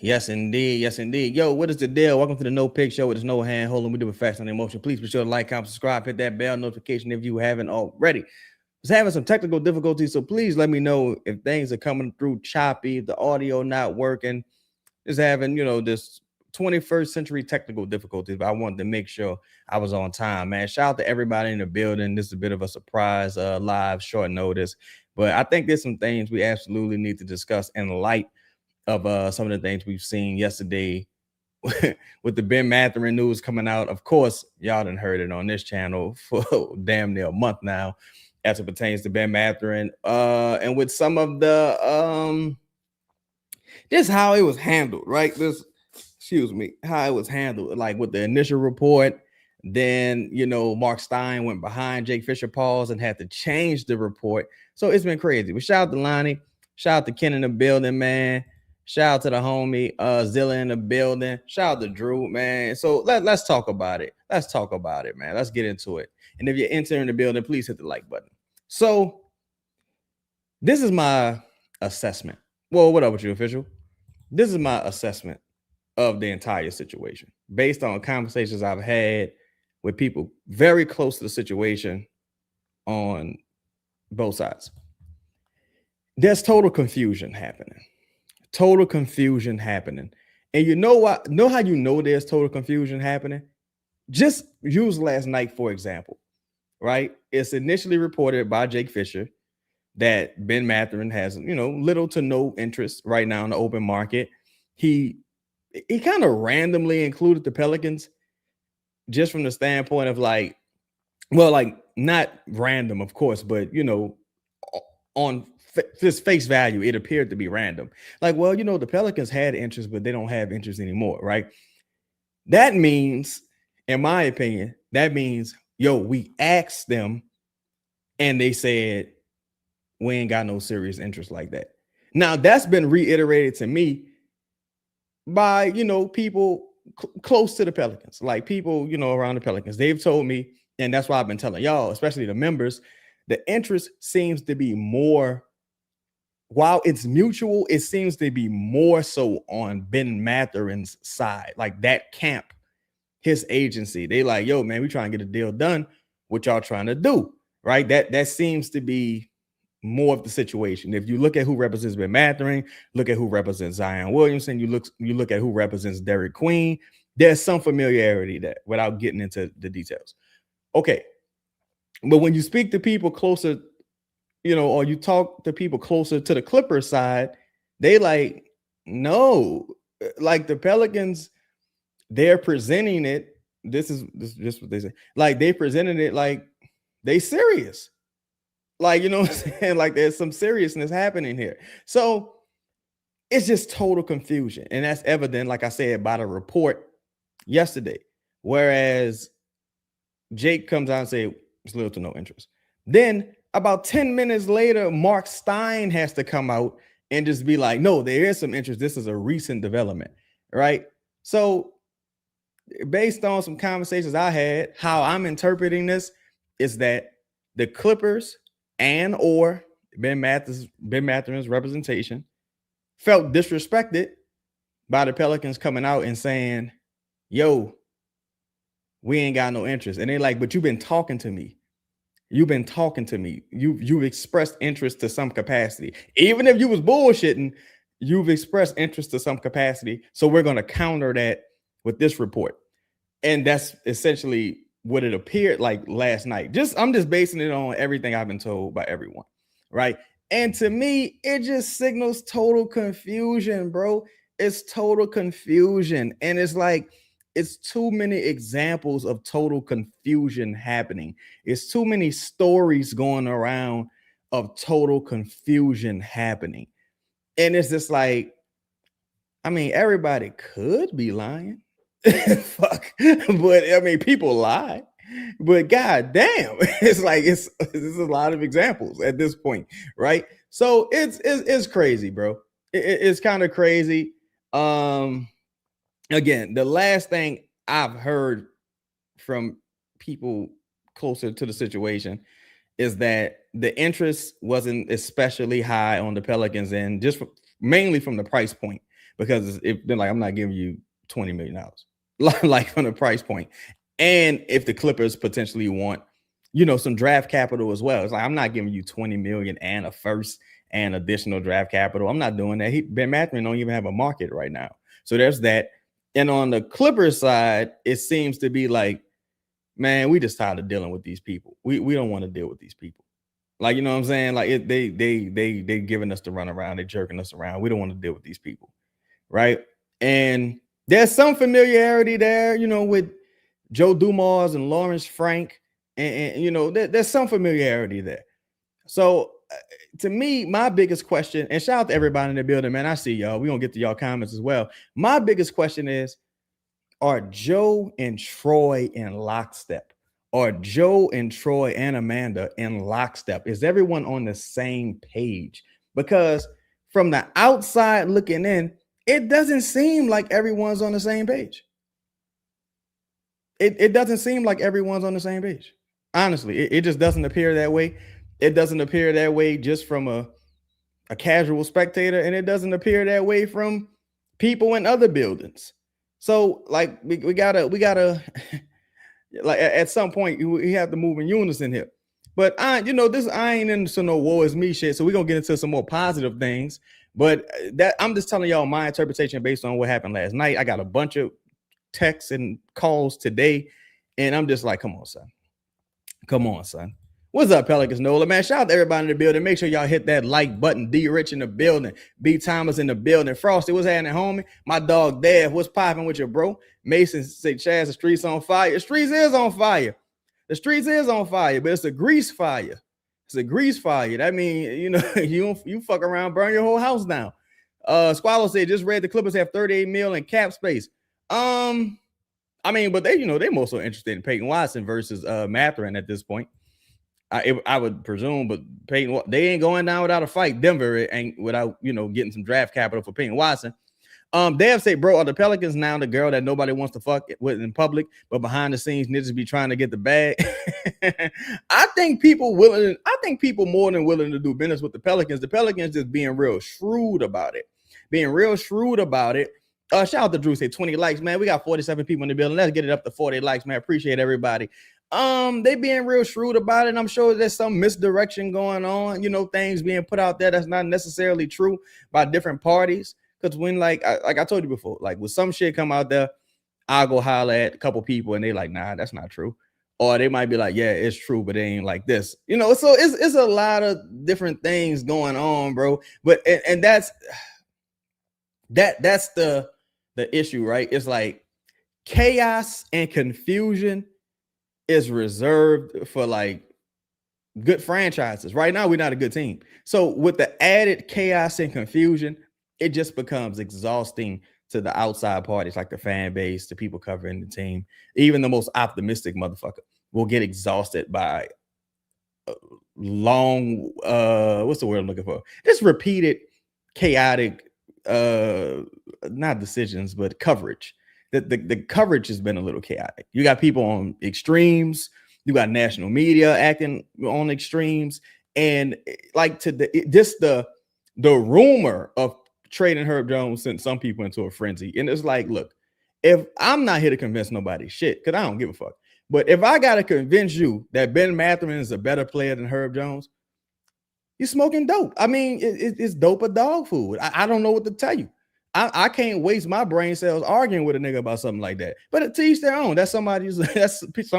Yes, indeed. Yes, indeed. Yo, what is the deal? Welcome to the No Pick Show with no hand holding. We do it fast on emotion. Please be sure to like, comment, subscribe, hit that bell notification if you haven't already. Was having some technical difficulties, so please let me know if things are coming through choppy, the audio not working. Just having, this 21st century technical difficulties, but I wanted to make sure I was on time, man. Shout out to everybody in the building. This is a bit of a surprise, live, short notice, but I think there's some things we absolutely need to discuss in light of some of the things we've seen yesterday with the Ben Mathurin news coming out. Of course, y'all done heard it on this channel for damn near a month now as it pertains to Ben Mathurin. And with some of the this how it was handled, right? How it was handled, like with the initial report. Then, Mark Stein went behind Jake Fisher Pauls and had to change the report. So it's been crazy. But shout out to Lonnie, shout out to Ken in the building, man. Shout out to the homie Zilla in the building. Shout out to Drew, man. So let's talk about it. Let's talk about it, man. Let's get into it. And if you're entering the building, please hit the like button. So this is my assessment. Well, what up with you, official? This is my assessment of the entire situation based on conversations I've had with people very close to the situation on both sides. There's total confusion happening. Total confusion happening. And you know what? Know how you know there's total confusion happening? Just use last night, for example, right? It's initially reported by Jake Fisher that Ben Mathurin has, little to no interest right now in the open market. He kind of randomly included the Pelicans just from the standpoint of like not random, of course, but on this face value, it appeared to be random. Like, well, the Pelicans had interest, but they don't have interest anymore, right? That means, in my opinion, we asked them and they said, we ain't got no serious interest like that. Now, that's been reiterated to me by, people close to the Pelicans, like people, around the Pelicans. They've told me, and that's why I've been telling y'all, especially the members, the interest seems to be more, while it's mutual, it seems to be more so on Ben Mathurin's side, like that camp, his agency. They like, yo, man, we trying to get a deal done. What y'all trying to do, right? That seems to be more of the situation. If you look at who represents Ben Mathurin, look at who represents Zion Williamson, you look at who represents Derek Queen, there's some familiarity there without getting into the details. Okay. But when you speak to people closer, or you talk to people closer to the Clippers side, they like, no, like the Pelicans, they're presenting it. This is just what they say. Like they presented it like they serious. Like, you know what I'm saying? Like there's some seriousness happening here. So it's just total confusion. And that's evident, like I said, by the report yesterday. Whereas Jake comes out and say it's little to no interest. Then about 10 minutes later, Mark Stein has to come out and just be like, no, there is some interest. This is a recent development, right? So based on some conversations I had, how I'm interpreting this is that the Clippers and or Ben Mathurin's representation felt disrespected by the Pelicans coming out and saying, yo, we ain't got no interest. And they're like, but you've been talking to me. You've been talking to me. You've expressed interest to some capacity. Even if you was bullshitting, you've expressed interest to some capacity. So we're going to counter that with this report. And that's essentially what it appeared like last night. I'm just basing it on everything I've been told by everyone, right? And to me, it just signals total confusion, bro. It's total confusion. And it's like, it's too many examples of total confusion happening. It's too many stories going around of total confusion happening. And it's just like, I mean, everybody could be lying. Fuck. But I mean, people lie. But god damn, it's like this is a lot of examples at this point, right? So it's crazy, bro. It's kind of crazy. Again, the last thing I've heard from people closer to the situation is that the interest wasn't especially high on the Pelicans end, just mainly from the price point. because if they're like, I'm not giving you $20 million, like from the price point. And if the Clippers potentially want, some draft capital as well, it's like, I'm not giving you 20 million and a first and additional draft capital. I'm not doing that. Ben Mathurin don't even have a market right now. So there's that. And on the Clippers side, it seems to be like, man, we just tired of dealing with these people. We don't want to deal with these people. Like, you know what I'm saying? Like they giving us the run around, they jerking us around. We don't want to deal with these people, right? And there's some familiarity there, with Joe Dumars and Lawrence Frank, and there's some familiarity there. So to me, my biggest question, and shout out to everybody in the building, man. I see y'all. We're gonna get to y'all comments as well. My biggest question is, are Joe and Troy in lockstep? Are Joe and Troy and Amanda in lockstep? Is everyone on the same page? Because from the outside looking in, it doesn't seem like everyone's on the same page. It doesn't seem like everyone's on the same page. Honestly, it just doesn't appear that way. It doesn't appear that way just from a casual spectator, and it doesn't appear that way from people in other buildings. So, like, we gotta like at some point we have to move in unison here. But I ain't into no woe is me shit. So we're gonna get into some more positive things. But that I'm just telling y'all my interpretation based on what happened last night. I got a bunch of texts and calls today, and I'm just like, come on, son. Come on, son. What's up, Pelicans Nola? Man, shout out to everybody in the building. Make sure y'all hit that like button. D Rich in the building. B Thomas in the building. Frosty, what's happening, homie? My dog Dev, what's popping with you, bro? Mason say, Chaz, the streets on fire. The streets is on fire. The streets is on fire, but it's a grease fire. It's a grease fire. That means, you fuck around, burn your whole house down. Squallow said, just read the Clippers have 38 mil in cap space. But they more so interested in Peyton Watson versus Mathurin at this point. I would presume, but Peyton, they ain't going down without a fight. Denver ain't without, getting some draft capital for Peyton Watson. They have said, bro, are the Pelicans now the girl that nobody wants to fuck with in public, but behind the scenes niggas be trying to get the bag? I think people more than willing to do business with the Pelicans. The Pelicans just being real shrewd about it. Shout out to Drew, say 20 likes, man. We got 47 people in the building. Let's get it up to 40 likes, man. Appreciate everybody. They being real shrewd about it. And I'm sure there's some misdirection going on, things being put out there that's not necessarily true by different parties. Because when, like I told you before, like with some shit come out there, I'll go holler at a couple people and they like, nah, that's not true. Or they might be like, yeah, it's true, but it ain't like this. So it's a lot of different things going on, bro. But and that's the issue, right? It's like chaos and confusion is reserved for like good franchises. Right now, we're not a good team. So with the added chaos and confusion, it just becomes exhausting to the outside parties, like the fan base, the people covering the team. Even the most optimistic motherfucker will get exhausted by long, what's the word I'm looking for? Just repeated chaotic, not decisions, but coverage. The coverage has been a little chaotic. You got people on extremes. You got national media acting on extremes. And like the rumor of trading Herb Jones sent some people into a frenzy. And it's like, look, if I'm not here to convince nobody shit, because I don't give a fuck. But if I got to convince you that Ben Mathurin is a better player than Herb Jones, you're smoking dope. I mean, it's dope or dog food. I don't know what to tell you. I can't waste my brain cells arguing with a nigga about something like that. But to each their own. That's some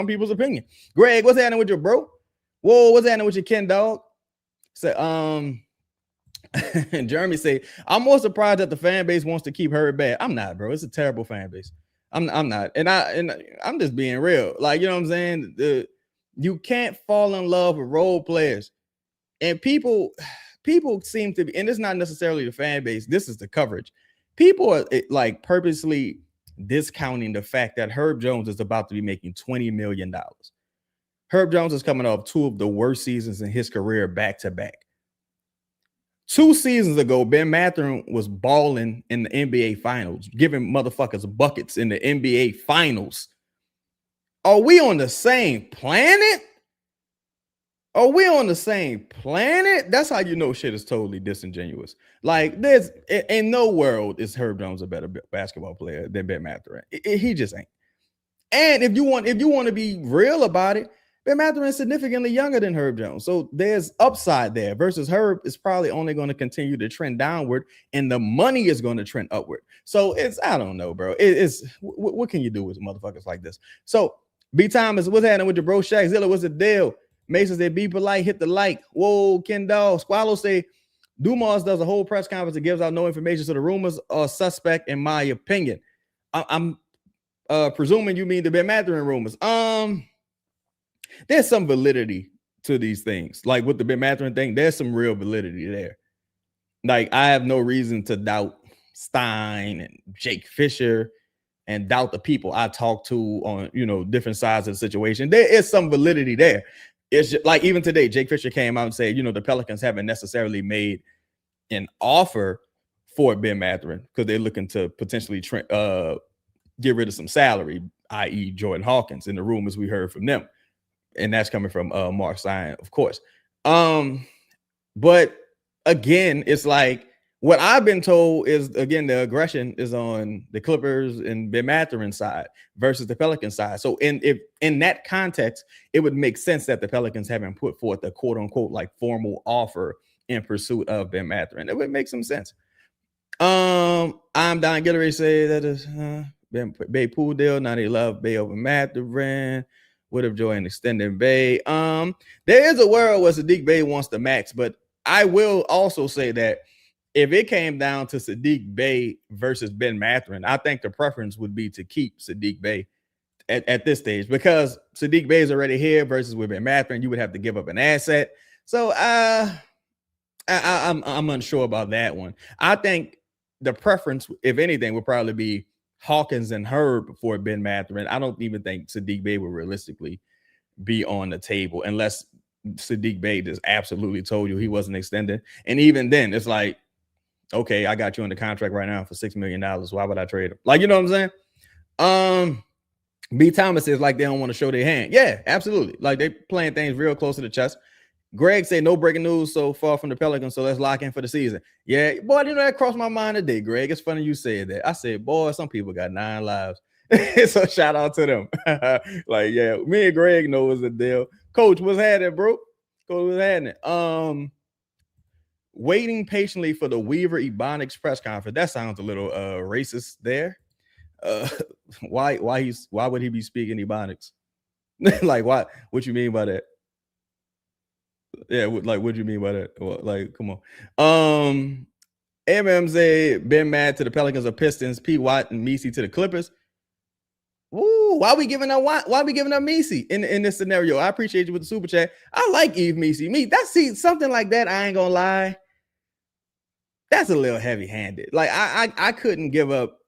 people's opinion. Greg, what's happening with your bro? Whoa, what's happening with your Ken dog? So, Jeremy say, I'm more surprised that the fan base wants to keep Herb bad. I'm not, bro. It's a terrible fan base. I'm not. And I'm just being real. Like, you know what I'm saying? You can't fall in love with role players. And people seem to be, and it's not necessarily the fan base. This is the coverage. People are like purposely discounting the fact that Herb Jones is about to be making $20 million. Herb Jones is coming off two of the worst seasons in his career back to back. 2 seasons ago, Ben Mathurin was balling in the NBA Finals, giving motherfuckers buckets in the NBA Finals. Are we on the same planet? Are we on the same planet? That's how you know shit is totally disingenuous. Like, there's in no world is Herb Jones a better basketball player than Ben Mathurin. He just ain't. And if you want to be real about it, Ben Mathurin is significantly younger than Herb Jones. So there's upside there versus Herb is probably only going to continue to trend downward and the money is going to trend upward. So it's, I don't know, bro. It's what can you do with motherfuckers like this? So B Thomas, what's happening with your bro Shaq Zilla? What's the deal? Mason said, be polite, hit the like. Whoa, Ken Dog. Squallow say, Dumas does a whole press conference that gives out no information, so the rumors are suspect, in my opinion. I'm presuming you mean the Ben Mathurin rumors. There's some validity to these things. Like with the Ben Mathurin thing, there's some real validity there. Like, I have no reason to doubt Stein and Jake Fisher and doubt the people I talk to on, different sides of the situation. There is some validity there. It's just, like, even today, Jake Fisher came out and said, the Pelicans haven't necessarily made an offer for Ben Mathurin because they're looking to potentially get rid of some salary, i.e. Jordan Hawkins, in the rumors we heard from them. And that's coming from Mark Stein, of course. But again, it's like, what I've been told is, again, the aggression is on the Clippers and Ben Mathurin's side versus the Pelicans side. So in that context, it would make sense that the Pelicans haven't put forth a quote unquote like formal offer in pursuit of Ben Mathurin. It would make some sense. I'm Don Guillory say that is Bay Pool deal. Now they love Bay over Mathurin. Would have joined extended Bay. There is a world where Saddiq Bey wants the max, but I will also say that if it came down to Saddiq Bey versus Ben Mathurin, I think the preference would be to keep Saddiq Bey at this stage, because Saddiq Bey is already here versus with Ben Mathurin, you would have to give up an asset. So I'm unsure about that one. I think the preference, if anything, would probably be Hawkins and Herb for Ben Mathurin. I don't even think Saddiq Bey will realistically be on the table unless Saddiq Bey just absolutely told you he wasn't extending. And even then, it's like, okay, I got you under contract right now for $6 million. Why would I trade him? Like, you know what I'm saying? B Thomas is like, they don't want to show their hand. Yeah, absolutely. Like, they playing things real close to the chest. Greg said, no breaking news so far from the Pelicans, so let's lock in for the season. Yeah, boy, that crossed my mind today, Greg. It's funny you said that. I said, boy, some people got 9 lives. So shout out to them. Like, yeah, me and Greg know what's the deal. Coach, what's happening, bro? Coach, what's happening? Waiting patiently for the Weaver Ebonics press conference. That sounds a little racist there. Why would he be speaking Ebonics? Like, why? What you mean by that? Yeah, like, what do you mean by that? Well, like, come on. MM said, been mad to the Pelicans or Pistons, P. Watt and Messi to the Clippers. Ooh, why we giving up Messi in this scenario? I appreciate you with the super chat. I like Eve Messi. Something like that, I ain't gonna lie. That's a little heavy-handed. Like, I couldn't give up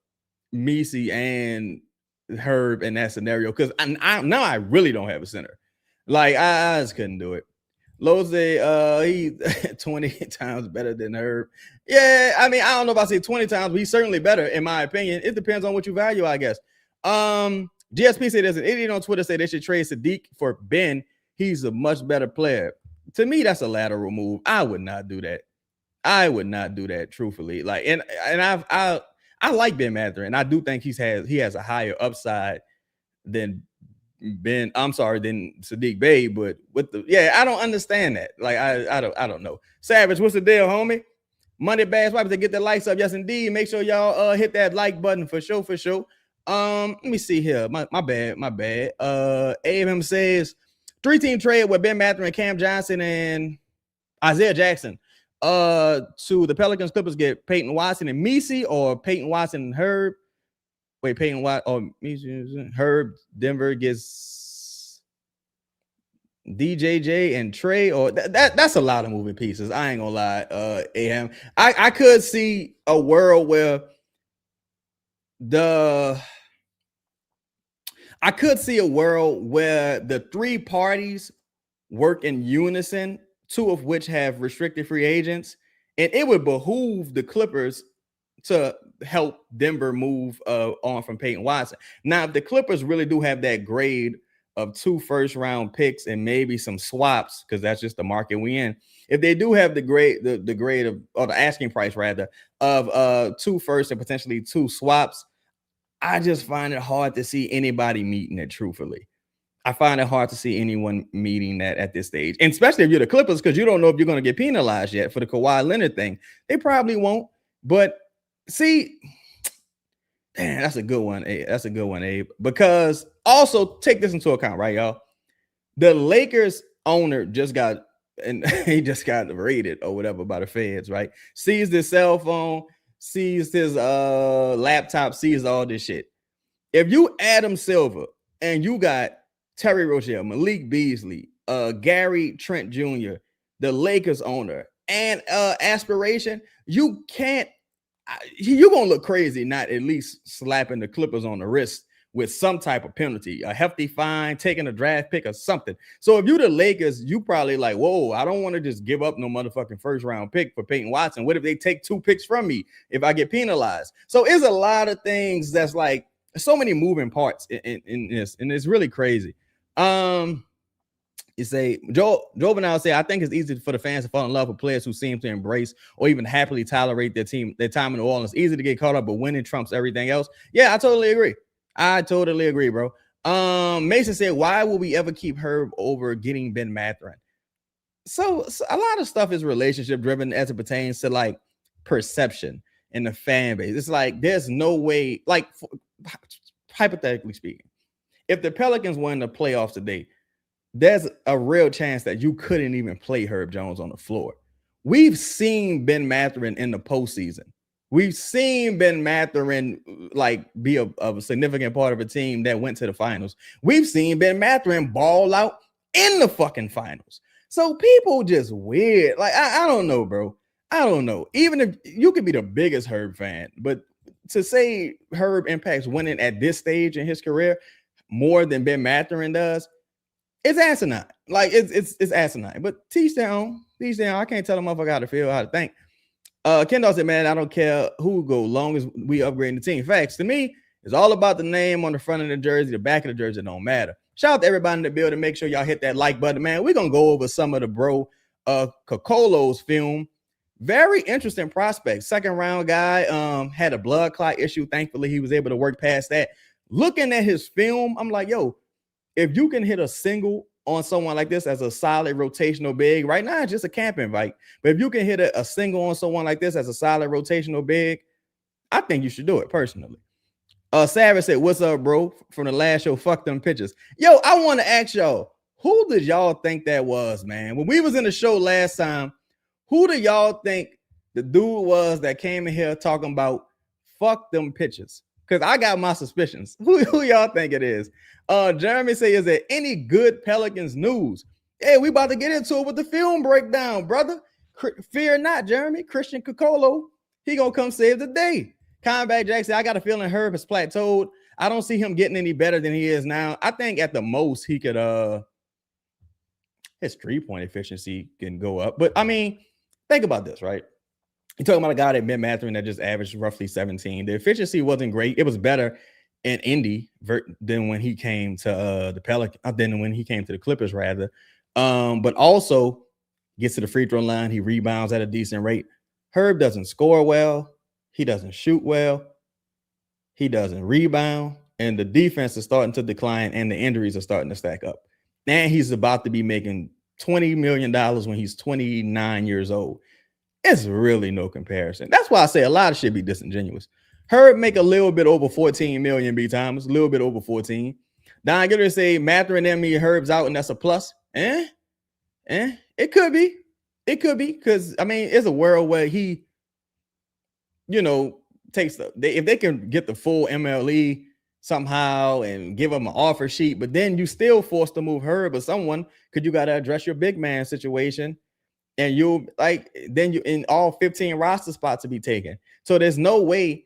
Messi and Herb in that scenario because now I really don't have a center. Like, I just couldn't do it. Lowe's he 20 times better than Herb. Yeah, I mean, I don't know if I say 20 times, but he's certainly better, in my opinion. It depends on what you value, I guess. GSP said there's an idiot on Twitter say they should trade Saddiq for Ben. He's a much better player. To me, that's a lateral move. I would not do that. Truthfully. Like, and I like Ben Mathurin. I do think he has a higher upside than Saddiq Bey, but I don't understand that. Like, I don't know. Savage, what's the deal, homie? Money Bass Wipers, they get the likes up. Yes, indeed. Make sure y'all hit that like button for sure. Let me see here. My bad. AMM says 3-team trade with Ben Mathurin, Cam Johnson, and Isaiah Jackson. To the Pelicans, Clippers get Peyton Watson and Messi, or Peyton Watson and Herb. Wait, Peyton Watson or Messi, Herb. Denver gets DJJ and Trey, or that's a lot of moving pieces. I ain't gonna lie. AM. I could see a world where the 3 parties work in unison, 2 of which have restricted free agents, and it would behoove the Clippers to help Denver move on from Peyton Watson. Now, if the Clippers really do have that grade of 2 first-round picks and maybe some swaps, because that's just the market we in. If they do have the grade of, or the asking price rather, of 2 first and potentially 2 swaps, I just find it hard to see anybody meeting it, truthfully. I find it hard to see anyone meeting that at this stage, and especially if you're the Clippers, because you don't know if you're going to get penalized yet for the Kawhi Leonard thing. They probably won't, but see, damn, that's a good one. That's a good one, Abe. Because also take this into account, right, y'all? The Lakers owner just got, and he just got raided or whatever by the feds, right? Seized his cell phone, seized his laptop, seized all this shit. If you Adam Silver and you got Terry Rozier, Malik Beasley, Gary Trent Jr., the Lakers owner, and aspiration, you can't, you're gonna look crazy not at least slapping the Clippers on the wrist with some type of penalty, a hefty fine, taking a draft pick or something. So if you're the Lakers, you probably like, whoa, I don't want to just give up no motherfucking first round pick for Peyton Watson. What if they take 2 picks from me if I get penalized? So it's a lot of things that's like so many moving parts in this, and it's really crazy. You say Joe Benal say, I think it's easy for the fans to fall in love with players who seem to embrace or even happily tolerate their time in New Orleans. Easy to get caught up, but winning trumps everything else. Yeah, I totally agree, bro. Mason said, why will we ever keep Herb over getting Ben Mathurin? So a lot of stuff is relationship driven as it pertains to like perception in the fan base. It's like there's no way, like hypothetically speaking, if the Pelicans won the playoffs today, there's a real chance that you couldn't even play Herb Jones on the floor. We've seen Ben Mathurin in the postseason. We've seen Ben Mathurin like be a significant part of a team that went to the finals. We've seen Ben Mathurin ball out in the fucking finals. So people just weird. Like, I don't know, bro. I don't know. Even if you could be the biggest Herb fan, but to say Herb impacts winning at this stage in his career more than Ben Mathurin does, it's asinine. Like it's asinine. But teach their own. I can't tell a motherfucker how to feel, how to think. Kendall said, man, I don't care who go, long as we upgrade the team. Facts. To me, it's all about the name on the front of the jersey, the back of the jersey, it don't matter. Shout out to everybody in the building. Make sure y'all hit that like button, man. We're gonna go over some of the Kokolo's film. Very interesting prospect. Second round guy, had a blood clot issue. Thankfully, he was able to work past that. Looking at his film, I'm like, yo, if you can hit a single on someone like this as a solid rotational big, right now it's just a camp invite. But if you can hit a single on someone like this as a solid rotational big, I think you should do it personally. Savage said, what's up, bro? From the last show, fuck them pictures. Yo, I want to ask y'all, who did y'all think that was, man? When we was in the show last time, who do y'all think the dude was that came in here talking about fuck them pictures? Because I got my suspicions. Who y'all think it is? Jeremy say, is there any good Pelicans news? Hey, we about to get into it with the film breakdown, brother. Fear not, Jeremy. Christian Kokolo, he gonna come save the day. Combat Jack said, I got a feeling Herb has plateaued. I don't see him getting any better than he is now. I think at the most he could his 3-point efficiency can go up. But I mean, think about this, right? You're talking about a guy that Ben Mathurin that just averaged roughly 17. The efficiency wasn't great. It was better in Indy than when he came to the Pelicans, than when he came to the Clippers, rather. But also gets to the free throw line. He rebounds at a decent rate. Herb doesn't score well. He doesn't shoot well. He doesn't rebound. And the defense is starting to decline, and the injuries are starting to stack up. And he's about to be making $20 million when he's 29 years old. It's really no comparison. That's why I say a lot of shit be disingenuous. Herb make a little bit over 14 million B times, a little bit over 14. Don Gitter say Mathurin and me, Herb's out, and that's a plus. It could be. It could be, because I mean, it's a world where he, takes if they can get the full MLE somehow and give him an offer sheet, but then you still forced to move Herb or someone, because you got to address your big man situation. And you in all 15 roster spots to be taken. So there's no way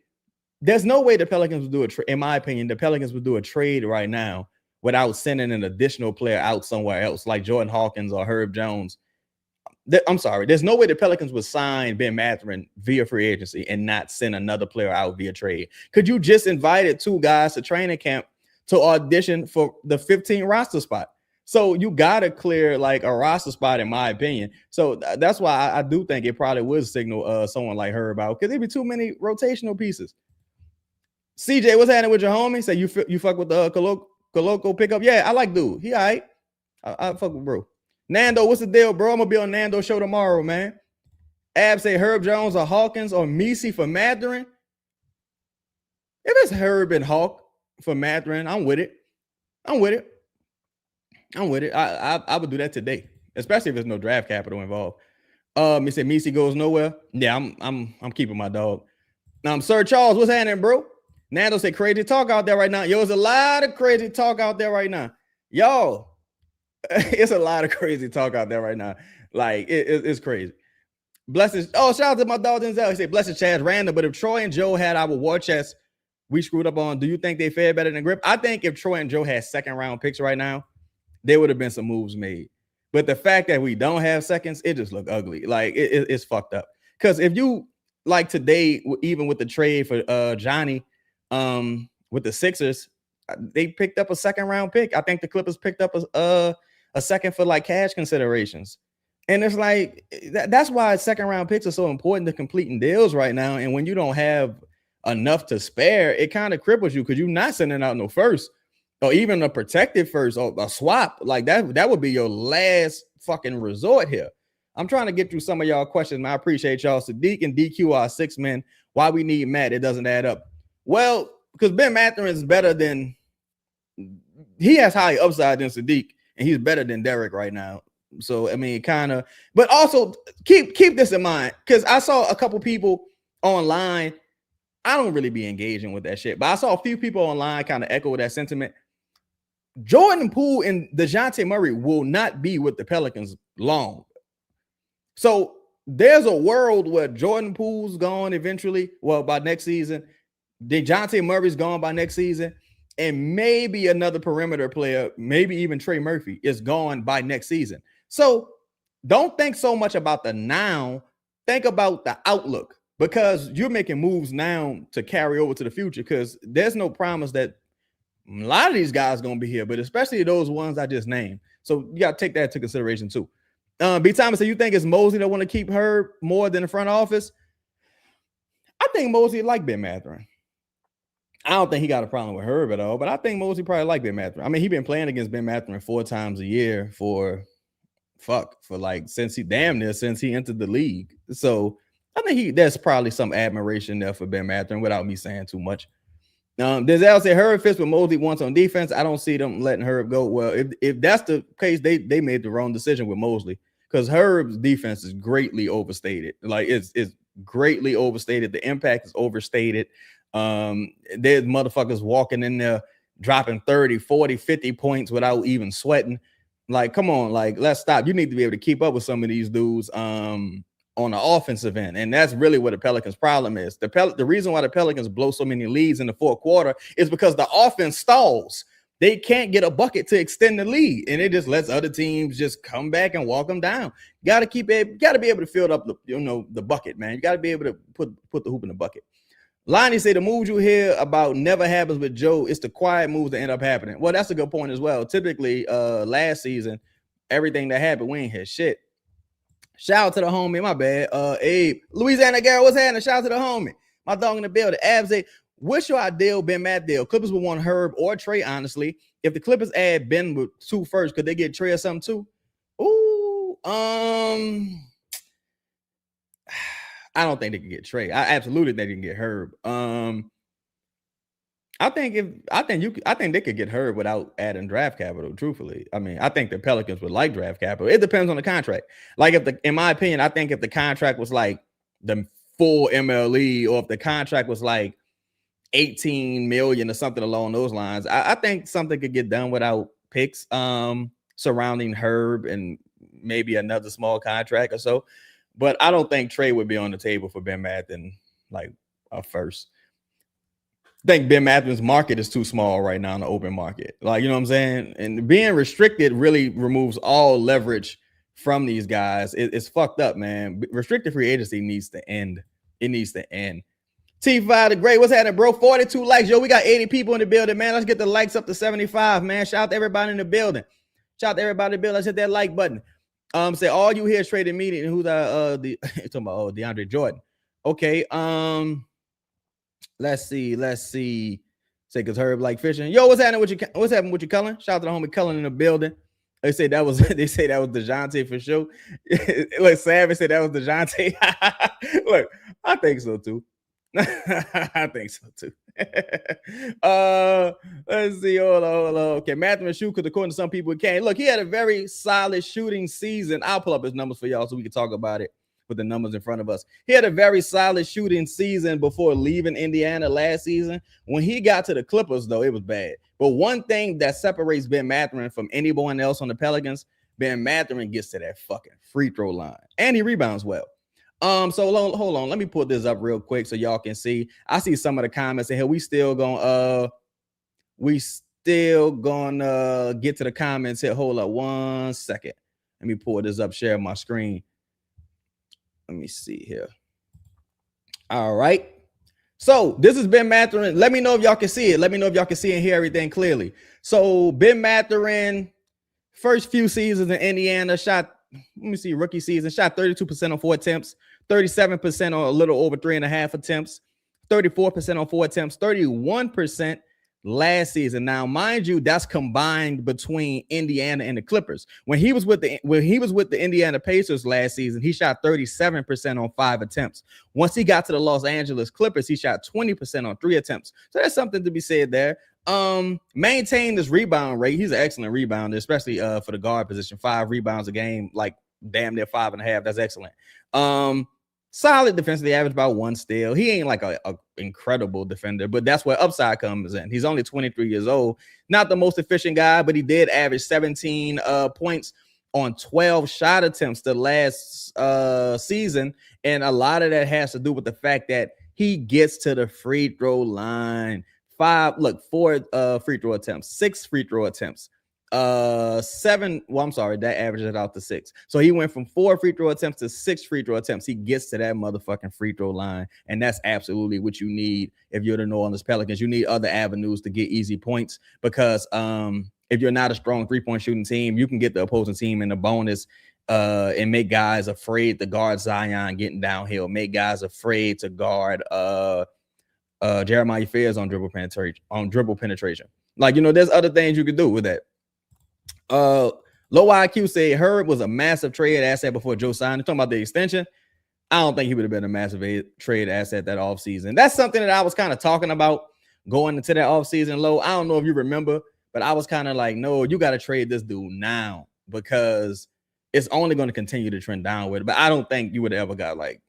the Pelicans would do a trade. In my opinion, the Pelicans would do a trade right now without sending an additional player out somewhere else, like Jordan Hawkins or Herb Jones. I'm sorry. There's no way the Pelicans would sign Ben Mathurin via free agency and not send another player out via trade. Could you just invited 2 guys to training camp to audition for the 15 roster spot. So you gotta clear like a roster spot, in my opinion. So that's why I do think it probably would signal someone like Herb out, because there'd be too many rotational pieces. CJ, what's happening with your homie? Say you fuck with the Kokolo pickup? Yeah, I like dude. He all right. I fuck with bro. Nando, what's the deal, bro? I'm gonna be on Nando's show tomorrow, man. Ab say Herb Jones or Hawkins or Messi for Mathurin. If it's Herb and Hawk for Mathurin, I'm with it. I would do that today, especially if there's no draft capital involved. He said Messi goes nowhere. Yeah, I'm keeping my dog. Sir Charles, what's happening, bro? Nando said crazy talk out there right now. Yo, there's a lot of crazy talk out there right now. Yo, it's a lot of crazy talk out there right now. Like, it's crazy. Blessed. Oh, shout out to my dog Denzel. He said, blessed Chad's random, but if Troy and Joe had our war chest we screwed up on, do you think they fared better than Grip? I think if Troy and Joe had second round picks right now, there would have been some moves made. But the fact that we don't have seconds, it just looked ugly. Like, it's fucked up. Because if you, like today, even with the trade for Johnny, with the Sixers, they picked up a second round pick. I think the Clippers picked up a second for like cash considerations. And it's like, that's why second round picks are so important to completing deals right now. And when you don't have enough to spare, it kind of cripples you, because you're not sending out no first or even a protected first or a swap. Like that would be your last fucking resort here. I'm trying to get through some of y'all questions, man. I appreciate y'all. Sadiq and DQ are 6 men. Why we need Matt? It doesn't add up. Well, because Ben Mathurin is better than, he has higher upside than Sadiq, and he's better than Derek right now. So, I mean, kind of, but also keep this in mind, because I saw a couple people online. I don't really be engaging with that shit, but I saw a few people online kind of echo that sentiment. Jordan Poole and DeJounte Murray will not be with the Pelicans long. So there's a world where Jordan Poole's gone eventually. Well, by next season, DeJounte Murray's gone by next season, and maybe another perimeter player, maybe even Trey Murphy, is gone by next season. So don't think so much about the now. Think about the outlook, because you're making moves now to carry over to the future, because there's no promise that a lot of these guys are going to be here, but especially those ones I just named. So you got to take that into consideration too. B. Thomas said, you think it's Mosley that want to keep Herb more than the front office? I think Mosley like Ben Mathurin. I don't think he got a problem with Herb at all, but I think Mosley probably like Ben Mathurin. I mean, he's been playing against Ben Mathurin 4 times a year for like since he entered the league. So I think there's probably some admiration there for Ben Mathurin without me saying too much. Denzel said Herb fits with Mosley once on defense. I don't see them letting Herb go. Well, if that's the case, they made the wrong decision with Mosley, because Herb's defense is greatly overstated. Like it's greatly overstated. The impact is overstated. There's motherfuckers walking in there dropping 30, 40, 50 points without even sweating. Like, come on, like, let's stop. You need to be able to keep up with some of these dudes on the offensive end. And that's really what the Pelicans' problem is. The reason why the Pelicans blow so many leads in the fourth quarter is because the offense stalls. They can't get a bucket to extend the lead, and it just lets other teams just come back and walk them down. Got to be able to fill up the bucket, man. You got to be able to put the hoop in the bucket. Lonnie say the moves you hear about never happens with Joe. It's the quiet moves that end up happening. Well, that's a good point as well. Typically, last season, everything that happened, we ain't hear shit. Shout out to the homie. My bad. Abe. Louisiana Garrett, what's happening? Shout out to the homie. My dog in the building. Abs say, what's your ideal Ben Matt deal? Clippers would want Herb or Trey, honestly. If the Clippers add Ben with 2 first, could they get Trey or something too? Ooh, I don't think they can get Trey. I absolutely think they can get Herb. I think they could get Herb without adding draft capital. Truthfully, I mean, I think the Pelicans would like draft capital. It depends on the contract. Like in my opinion, I think if the contract was like the full MLE, or if the contract was like 18 million or something along those lines, I think something could get done without picks surrounding Herb and maybe another small contract or so. But I don't think Trey would be on the table for Ben Mathurin like a first. I think Ben Mathurin's market is too small right now in the open market. Like, you know what I'm saying? And being restricted really removes all leverage from these guys. It's fucked up, man. Restricted free agency needs to end. It needs to end. T5 the Great. What's happening, bro? 42 likes. Yo, we got 80 people in the building, man. Let's get the likes up to 75, man. Shout out to everybody in the building. Shout out to everybody in the building. Let's hit that like button. Say all you hear straight immediate. And who's the talking about DeAndre Jordan. Okay. Let's see. Say because Herb like fishing. Yo, what's happening with you? What's happening with you, Cullen? Shout out to the homie Cullen in the building. They say that was DeJounte for sure. Look, Savage said that was DeJounte. Look, I think so too. I think so too. Let's see. Hold on. Okay, Mathurin shoot because according to some people, it can't. Look, he had a very solid shooting season. I'll pull up his numbers for y'all so we can talk about it with the numbers in front of us. He had a very solid shooting season before leaving Indiana last season. When he got to the Clippers, though, it was bad. But one thing that separates Ben Mathurin from anyone else on the Pelicans, Ben Mathurin gets to that fucking free throw line, and he rebounds well. So hold on, let me put this up real quick so y'all can see. I see some of the comments in here. We still gonna get to the comments here. Hold up 1 second. Let me pull this up, share my screen. Let me see here. All right. So this is Ben Mathurin. Let me know if y'all can see it. Let me know if y'all can see and hear everything clearly. So Ben Mathurin, first few seasons in Indiana, rookie season, shot 32% on 4 attempts, 37% on a little over 3.5 attempts, 34% on 4 attempts, 31% last season. Now, mind you, that's combined between Indiana and the Clippers. When he was with the Indiana Pacers last season, he shot 37% on 5 attempts. Once he got to the Los Angeles Clippers, he shot 20% on 3 attempts. So that's something to be said there. Maintain this rebound rate. He's an excellent rebounder, especially for the guard position. 5 rebounds a game, like damn near 5.5. That's excellent. Solid defensively, average about 1 steal. He ain't like a incredible defender, but that's where upside comes in. He's only 23 years old. Not the most efficient guy, but he did average 17 points on 12 shot attempts the last season. And a lot of that has to do with the fact that he gets to the free throw line. 4 free throw attempts, 6 free throw attempts, 7. Well, I'm sorry, that averages it out to 6. So he went from 4 free throw attempts to 6 free throw attempts. He gets to that motherfucking free throw line, and that's absolutely what you need if you're the New Orleans Pelicans. You need other avenues to get easy points because if you're not a strong 3-point shooting team, you can get the opposing team in the bonus and make guys afraid to guard Zion getting downhill, make guys afraid to guard Jeremiah Fairs on dribble penetration. Like, there's other things you could do with that. Low IQ said Herb was a massive trade asset before Joe signed. You're talking about the extension. I don't think he would have been a massive trade asset that offseason. That's something that I was kind of talking about going into that offseason. Low, I don't know if you remember, but I was kind of like, no, you got to trade this dude now because it's only going to continue to trend downward. But I don't think you would have ever got like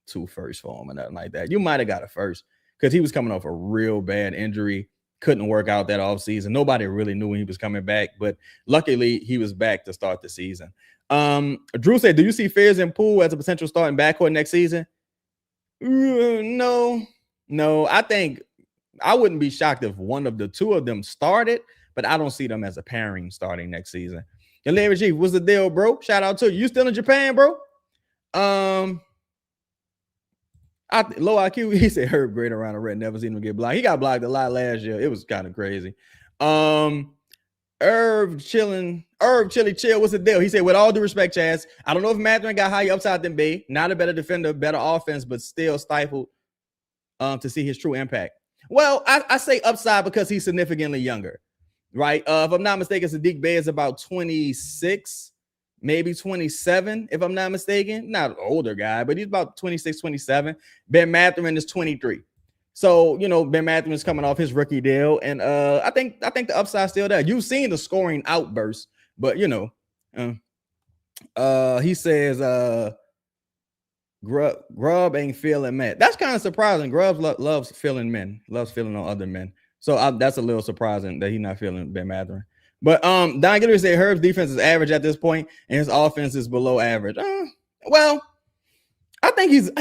2 firsts for him or nothing like that. You might have got a first because he was coming off a real bad injury. Couldn't work out that offseason. Nobody really knew when he was coming back, but luckily he was back to start the season. Drew said, do you see Fairs and Poole as a potential starting backcourt next season? No. I think I wouldn't be shocked if one of the 2 of them started, but I don't see them as a pairing starting next season. And Larry G, what's the deal, bro? Shout out to you. You still in Japan, bro? Low IQ, he said Herb great around the red, never seen him get blocked. He got blocked a lot last year. It was kind of crazy. Herb Chilly Chill, what's the deal? He said, with all due respect, Chaz, I don't know if Mathurin got higher upside than Bay. Not a better defender, better offense, but still stifled to see his true impact. Well, I say upside because he's significantly younger, right? If I'm not mistaken, Sadiq Bey is about 26. Maybe 27, if I'm not mistaken. Not an older guy, but he's about 26, 27. Ben Mathurin is 23. So, Ben Mathurin is coming off his rookie deal. And I think the upside's still there. You've seen the scoring outburst, but, he says Grub ain't feeling men. That's kind of surprising. Grub loves feeling men, loves feeling on other men. So that's a little surprising that he's not feeling Ben Mathurin. But Don Gilliard said Herb's defense is average at this point, and his offense is below average. Well, I think he's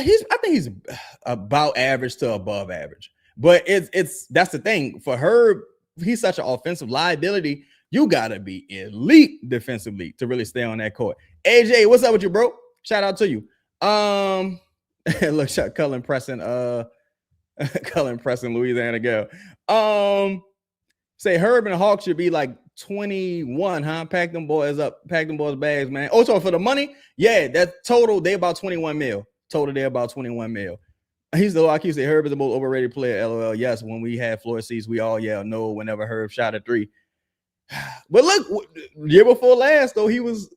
about average to above average. But that's the thing for Herb. He's such an offensive liability. You gotta be elite defensively to really stay on that court. AJ, what's up with you, bro? Shout out to you. Look, Cullen pressing Cullen Preston, Louisiana girl. Say Herb and Hawk should be like 21, huh? Pack them boys up, pack them boys bags, man. Oh, so for the money, yeah, that total, they about 21 mil. Total, they about 21 mil. He's the like you say, Herb is the most overrated player. LOL. Yes, when we had floor seats, we all yell no whenever Herb shot a three. But look, year before last, though, he was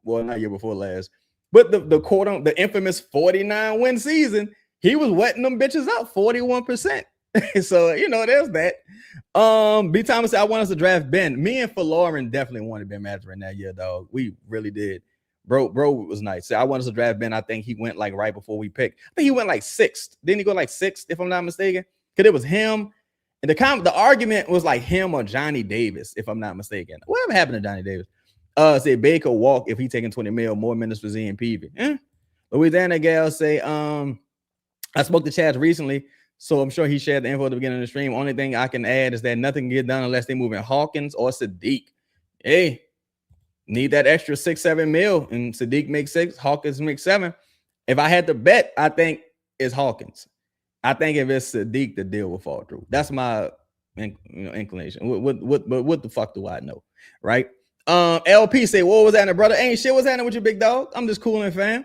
not year before last, but the infamous 49 win season, he was wetting them bitches up 41%. So there's that. B Thomas said, I want us to draft Ben. Me and Faloran definitely wanted Ben Mathurin that year, dog. We really did. Bro was nice. So I want us to draft Ben. I think he went like right before we picked. I think he went like 6th. Didn't he go like 6th, if I'm not mistaken? Because it was him. And the argument was like him or Johnny Davis, if I'm not mistaken. Whatever happened to Johnny Davis? Say Baker walk if he taking 20 mil, more minutes for Z and PV. Louisiana gal say, I spoke to Chad recently, so I'm sure he shared the info at the beginning of the stream. Only thing I can add is that nothing can get done unless they move in Hawkins or Sadiq. Hey, need that extra 6-7 mil, and Sadiq makes 6, Hawkins makes 7. If I had to bet, I think it's Hawkins. I think if it's Sadiq, the deal will fall through. That's my inclination. What the fuck do I know, right? LP say, what was happening, brother? Ain't shit. What's happening with your big dog? I'm just cooling, fam.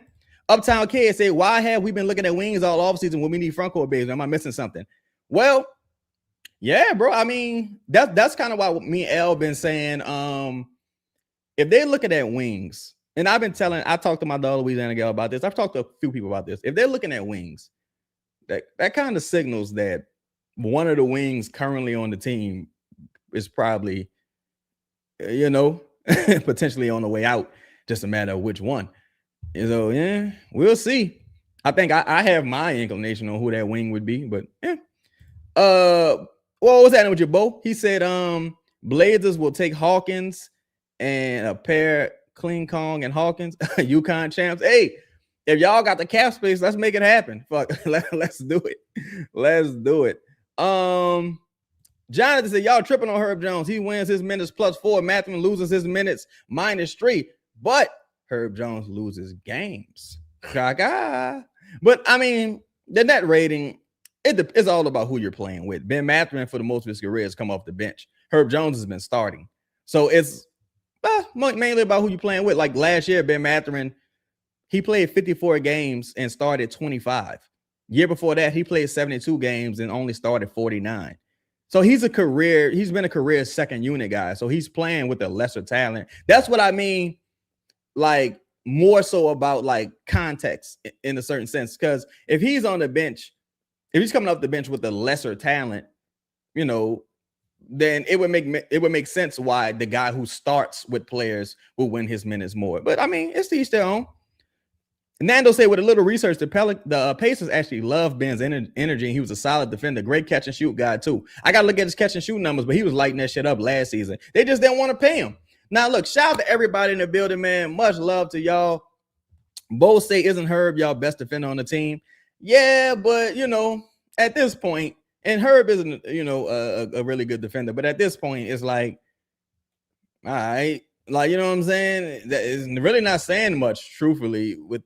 Uptown Kid say, why have we been looking at wings all offseason when we need front court bigs? Am I missing something? Well, yeah, bro. I mean, that's kind of why me and L been saying, if they're looking at wings, and I talked to my dog Louisiana girl about this. I've talked to a few people about this. If they're looking at wings, that kind of signals that one of the wings currently on the team is probably, potentially on the way out. Just a matter of which one. And so, yeah, we'll see. I think I have my inclination on who that wing would be, but yeah. What was happening with your Bo? He said, Blazers will take Hawkins and a pair Clean Kong and Hawkins, UConn champs. Hey, if y'all got the cap space, let's make it happen. Fuck, let's do it. Let's do it. Jonathan said, y'all tripping on Herb Jones. He wins his minutes +4. Mathurin loses his minutes -3. But Herb Jones loses games. But I mean, the net rating, it's all about who you're playing with. Ben Mathurin, for the most of his career, has come off the bench. Herb Jones has been starting. So it's mainly about who you're playing with. Like last year, Ben Mathurin, he played 54 games and started 25. Year before that, he played 72 games and only started 49. So he's been a career second unit guy. So he's playing with a lesser talent. That's what I mean. Like more so about like context in a certain sense. Because if he's on the bench, if he's coming off the bench with a lesser talent, then it would make sense why the guy who starts with players will win his minutes more. But I mean, it's to each their own. Nando said, with a little research, the Pacers actually love Ben's energy, and he was a solid defender, great catch and shoot guy too. I got to look at his catch and shoot numbers, but he was lighting that shit up last season. They just didn't want to pay him. Now, look, shout out to everybody in the building, man. Much love to y'all. Bo say, isn't Herb y'all best defender on the team? Yeah, but, at this point, and Herb isn't, a really good defender, but at this point, it's like, all right, like, you know what I'm saying? That is really not saying much, truthfully, with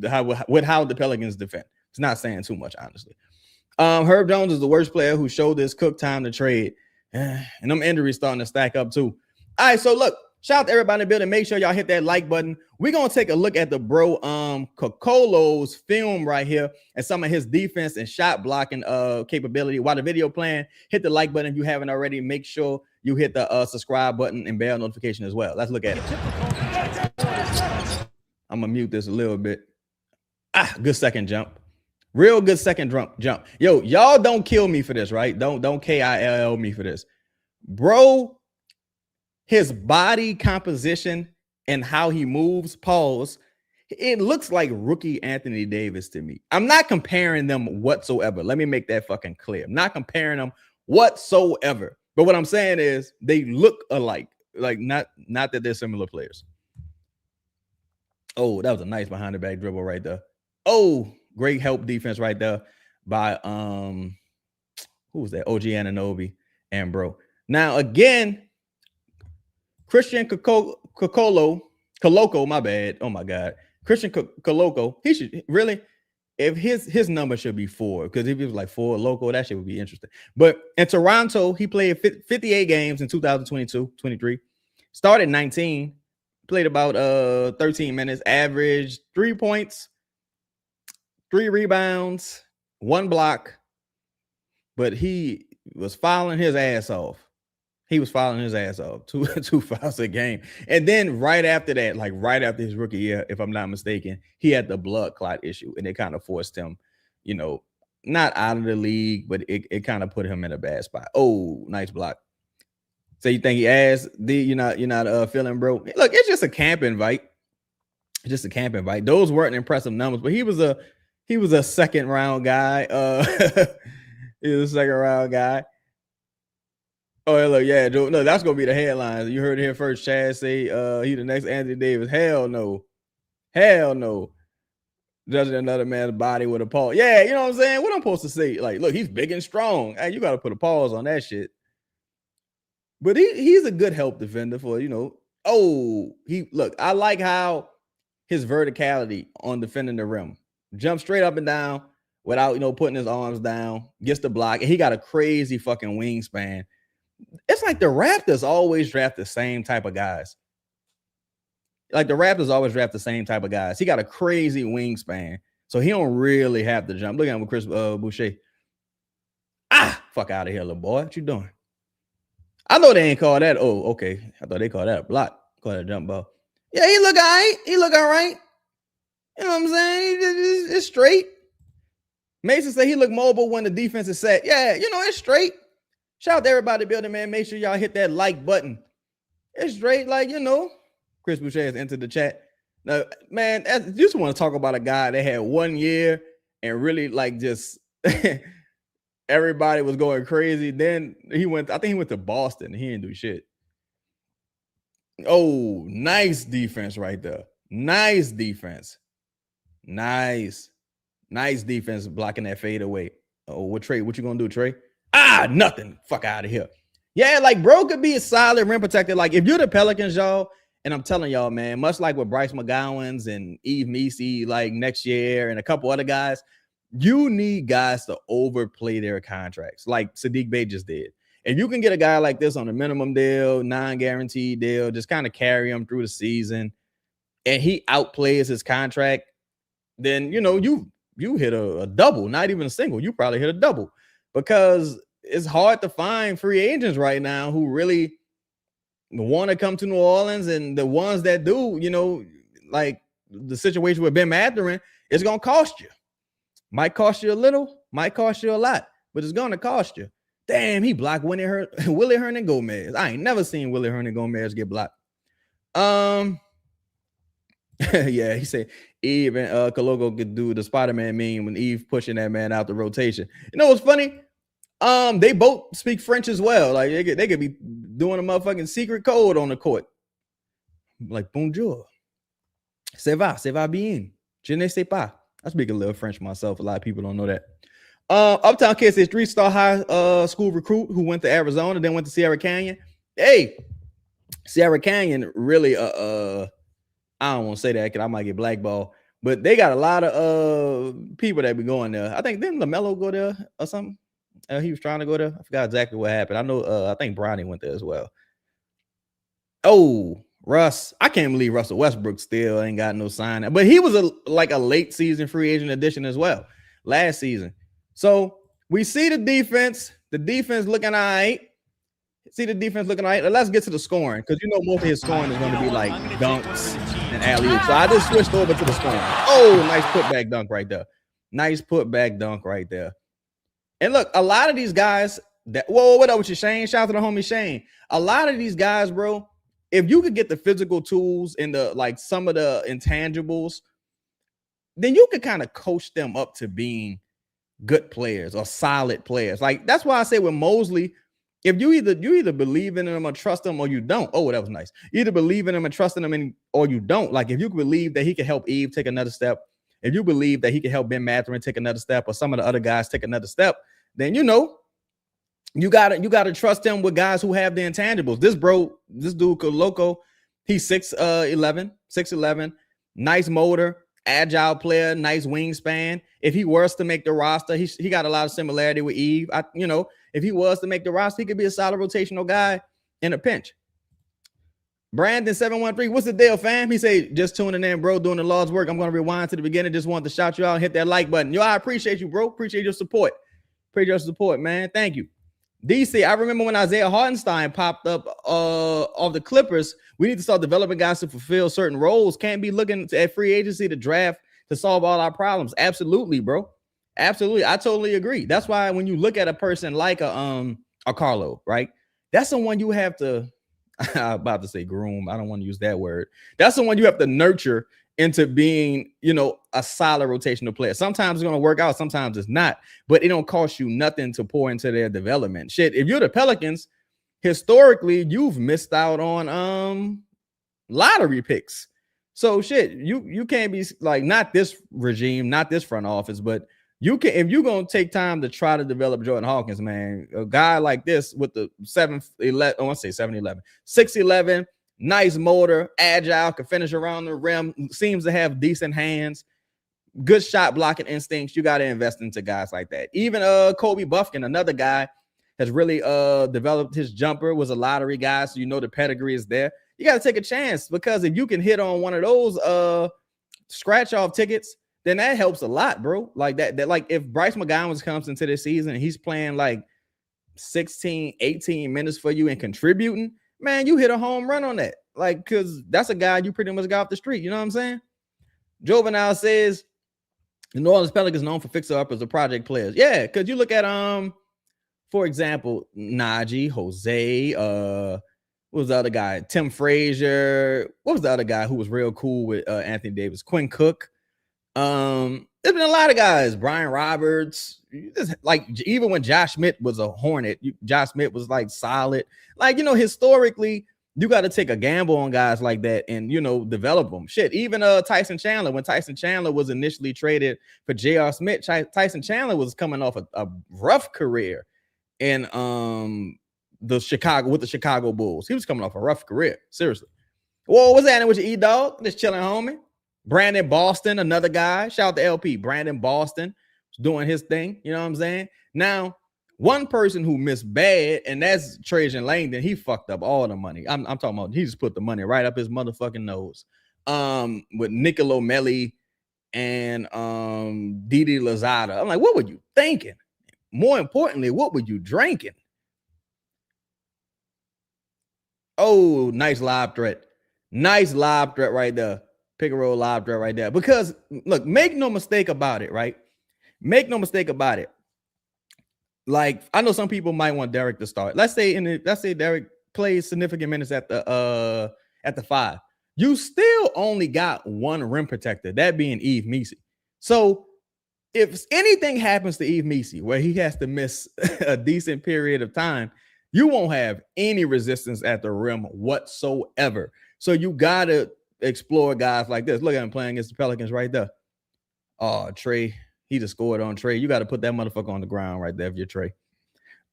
how the Pelicans defend. It's not saying too much, honestly. Herb Jones is the worst player who showed this Cook time to trade. And them injuries starting to stack up too. All right, so look, shout out to everybody in the building. Make sure y'all hit that like button. We're going to take a look at the bro Kokolo's film right here and some of his defense and shot blocking capability. While the video playing, hit the like button if you haven't already. Make sure you hit the subscribe button and bell notification as well. Let's look at it. I'm going to mute this a little bit. Good second jump. Real good second jump. Yo, y'all don't kill me for this, right? Don't KILL me for this. Bro, his body composition and how he moves, pause, it looks like rookie Anthony Davis to me. I'm not comparing them whatsoever. Let me make that fucking clear. I'm not comparing them whatsoever. But what I'm saying is they look alike. Like not that they're similar players. Oh, that was a nice behind the back dribble right there. Oh, great help defense right there by who was that? OG Anunoby and bro. Now again, Christian Kokolo, my bad. Oh my God. Christian Koloko, he should really, if his number should be 4, because if it was like 4 local, that shit would be interesting. But in Toronto, he played 58 games in 2022-23, started 19, played about 13 minutes, averaged 3 points, 3 rebounds, 1 block, but he was fouling his ass off. He was fouling his ass off, two fouls a game. And then right after that, like right after his rookie year, if I'm not mistaken, he had the blood clot issue, and it kind of forced him, not out of the league, but it kind of put him in a bad spot. Oh, nice block. So you think he asked, you're not feeling broke? Look, it's just a camp invite. It's just a camp invite. Those weren't impressive numbers, but he was a second round guy. He was a second round guy. Oh, look, yeah, Joe. No, that's gonna be the headlines. You heard it here first. Chad say he the next Anthony Davis. Hell no. Judging another man's body with a pause. Yeah, you know what I'm saying? What I'm supposed to say? Like, look, he's big and strong. Hey, you gotta put a pause on that shit. But he's a good help defender for, I like how his verticality on defending the rim. Jump straight up and down without, putting his arms down, gets the block, and he got a crazy fucking wingspan. It's like the Raptors always draft the same type of guys. He got a crazy wingspan, so he don't really have to jump. Look at him with Chris Boucher. Fuck out of here, little boy. What you doing? I know they ain't call that. Oh, okay. I thought they called that a block. Call that a jump ball. Yeah, he look all right. You know what I'm saying? It's straight. Mason said he looked mobile when the defense is set. Yeah, it's straight. Shout out to everybody building, man. Make sure y'all hit that like button. It's straight, Chris Boucher has entered the chat. Now, man, I just want to talk about a guy that had 1 year and really just everybody was going crazy. Then I think he went to Boston. He didn't do shit. Oh, nice defense right there. Nice defense. Nice defense blocking that fade away. Oh, what you gonna do, Trey? Nothing. Fuck out of here. Yeah, bro could be a solid rim protector. Like, if you're the Pelicans, y'all, and I'm telling y'all, man, much like with Bryce McGowan's and Eve Messi, next year and a couple other guys, you need guys to overplay their contracts, like Sadiq Bey just did. If you can get a guy like this on a minimum deal, non-guaranteed deal, just kind of carry him through the season, and he outplays his contract, then, you hit a double, not even a single. You probably hit a double, because it's hard to find free agents right now who really want to come to New Orleans, and the ones that do, the situation with Ben Mathurin, it's going to cost you. Might cost you a little, might cost you a lot, but it's going to cost you. Damn, he blocked Willie Hernan Gomez. I ain't never seen Willie Hernan Gomez get blocked. Yeah, he said Eve and Kokolo could do the Spider-Man meme when Eve pushing that man out the rotation. You know what's funny? They both speak French as well. Like, they could be doing a motherfucking secret code on the court. Like, bonjour. Ça va bien. Je ne sais pas. I speak a little French myself. A lot of people don't know that. Uptown Kid says 3-star high school recruit who went to Arizona, then went to Sierra Canyon. Hey, Sierra Canyon really, I don't want to say that because I might get blackballed, but they got a lot of people that be going there. I think didn't LaMelo go there or something? He was trying to go there. I forgot exactly what happened. I know. I think Bronny went there as well. Oh, Russ! I can't believe Russell Westbrook still ain't got no sign, but he was a late season free agent addition as well last season. So we see the defense. The defense looking all right. Let's get to the scoring, because most of his scoring is going to be like dunks and alley-oops. So I just switched over to the scoring. Oh, nice putback dunk right there. And look, a lot of these guys what up with you, Shane? Shout out to the homie Shane. A lot of these guys, bro, if you could get the physical tools and some of the intangibles, then you could kind of coach them up to being good players or solid players. Like, that's why I say with Mosley, if you either believe in him or trust him or you don't. Oh, that was nice. You either believe in him and trust in him or you don't. Like, if you believe that he can help Eve take another step, if you believe that he can help Ben Mathurin take another step, or some of the other guys take another step, then you gotta trust him with guys who have the intangibles. This dude Kokolo, he's 6'11", nice motor, agile player, nice wingspan. If he was to make the roster, he got a lot of similarity with Eve. If he was to make the roster, he could be a solid rotational guy in a pinch. Brandon 713, what's the deal, fam? He say, just tuning in, bro, doing the Lord's work. I'm going to rewind to the beginning. Just wanted to shout you out and hit that like button. Yo, I appreciate you, bro. Appreciate your support. Appreciate your support, man. Thank you. DC, I remember when Isaiah Hartenstein popped up of the Clippers. We need to start developing guys to fulfill certain roles. Can't be looking at free agency to draft to solve all our problems. Absolutely, bro. Absolutely. I totally agree. That's why when you look at a person like a Carlo, right? That's someone you have to, I'm about to say groom. I don't want to use that word. That's someone you have to nurture into being, a solid rotational player. Sometimes it's going to work out. Sometimes it's not, but it don't cost you nothing to pour into their development. Shit. If you're the Pelicans, historically, you've missed out on lottery picks. So shit, you can't be like, not this regime, not this front office, but you can, if you're going to take time to try to develop Jordan Hawkins, man, a guy like this with the 6'11", nice motor, agile, can finish around the rim, seems to have decent hands, good shot blocking instincts. You got to invest into guys like that. Even Kobe Buffkin, another guy, has really developed his jumper, was a lottery guy, so the pedigree is there. You got to take a chance, because if you can hit on one of those scratch off tickets, then that helps a lot, bro. Like that like if Bryce McGowan comes into this season and he's playing like 16, 18 minutes for you and contributing, man, you hit a home run on that. Like, because that's a guy you pretty much got off the street. You know what I'm saying? Jovenel says the New Orleans Pelicans known for fixer-uppers or project players. Yeah, because you look at for example, Najee, Jose, what was the other guy? Tim Frazier. What was the other guy who was real cool with Anthony Davis? Quinn Cook. There's been a lot of guys. Brian Roberts. Like, even when Josh Smith was a Hornet, Josh Smith was like solid. Like, historically, you got to take a gamble on guys like that and, develop them. Shit, even Tyson Chandler, when Tyson Chandler was initially traded for J.R. Smith, Tyson Chandler was coming off a rough career in the Chicago Bulls. He was coming off a rough career. Seriously. Whoa, what's happening with your E-Dog? Just chilling, homie. Brandon Boston, another guy. Shout out to LP. Brandon Boston was doing his thing. You know what I'm saying? Now, one person who missed bad, and that's Trajan Langdon. He fucked up all the money. I'm talking about, he just put the money right up his motherfucking nose. With Nicolo Melli and Didi Lozada. I'm like, what were you thinking? More importantly, what were you drinking? Oh, nice lob threat. Nice lob threat right there. Pick and roll lob threat right there. Because, look, make no mistake about it, right? Make no mistake about it. Like, I know some people might want Derek to start. Let's say Derek plays significant minutes at the 5. You still only got one rim protector, that being Yves Missi. So if anything happens to Yves Missi, where he has to miss a decent period of time, you won't have any resistance at the rim whatsoever. So you gotta explore guys like this. Look at him playing against the Pelicans right there. Oh, Trey. He just scored on Trey. You got to put that motherfucker on the ground right there if you're Trey.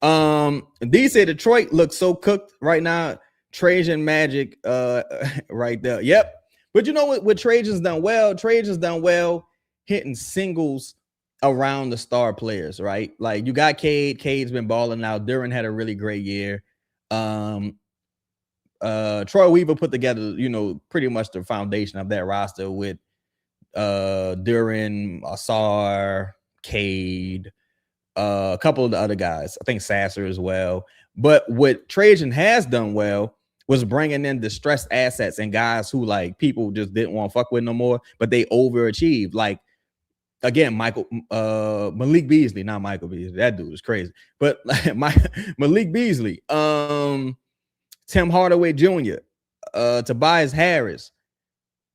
D said Detroit looks so cooked right now. Trajan Magic right there. Yep. But you know what Trajan's done well? Trajan's done well hitting singles around the star players, right? Like, you got Cade. Cade's been balling out. Duren had a really great year. Troy Weaver put together, pretty much the foundation of that roster with Duren, Asar, Cade, a couple of the other guys. I think Sasser as well. But what Trajan has done well was bringing in distressed assets and guys who, like, people just didn't want to fuck with no more, but they overachieved. Like, again, Malik Beasley, not Michael Beasley. That dude is crazy. But Malik Beasley, Tim Hardaway Jr., Tobias Harris,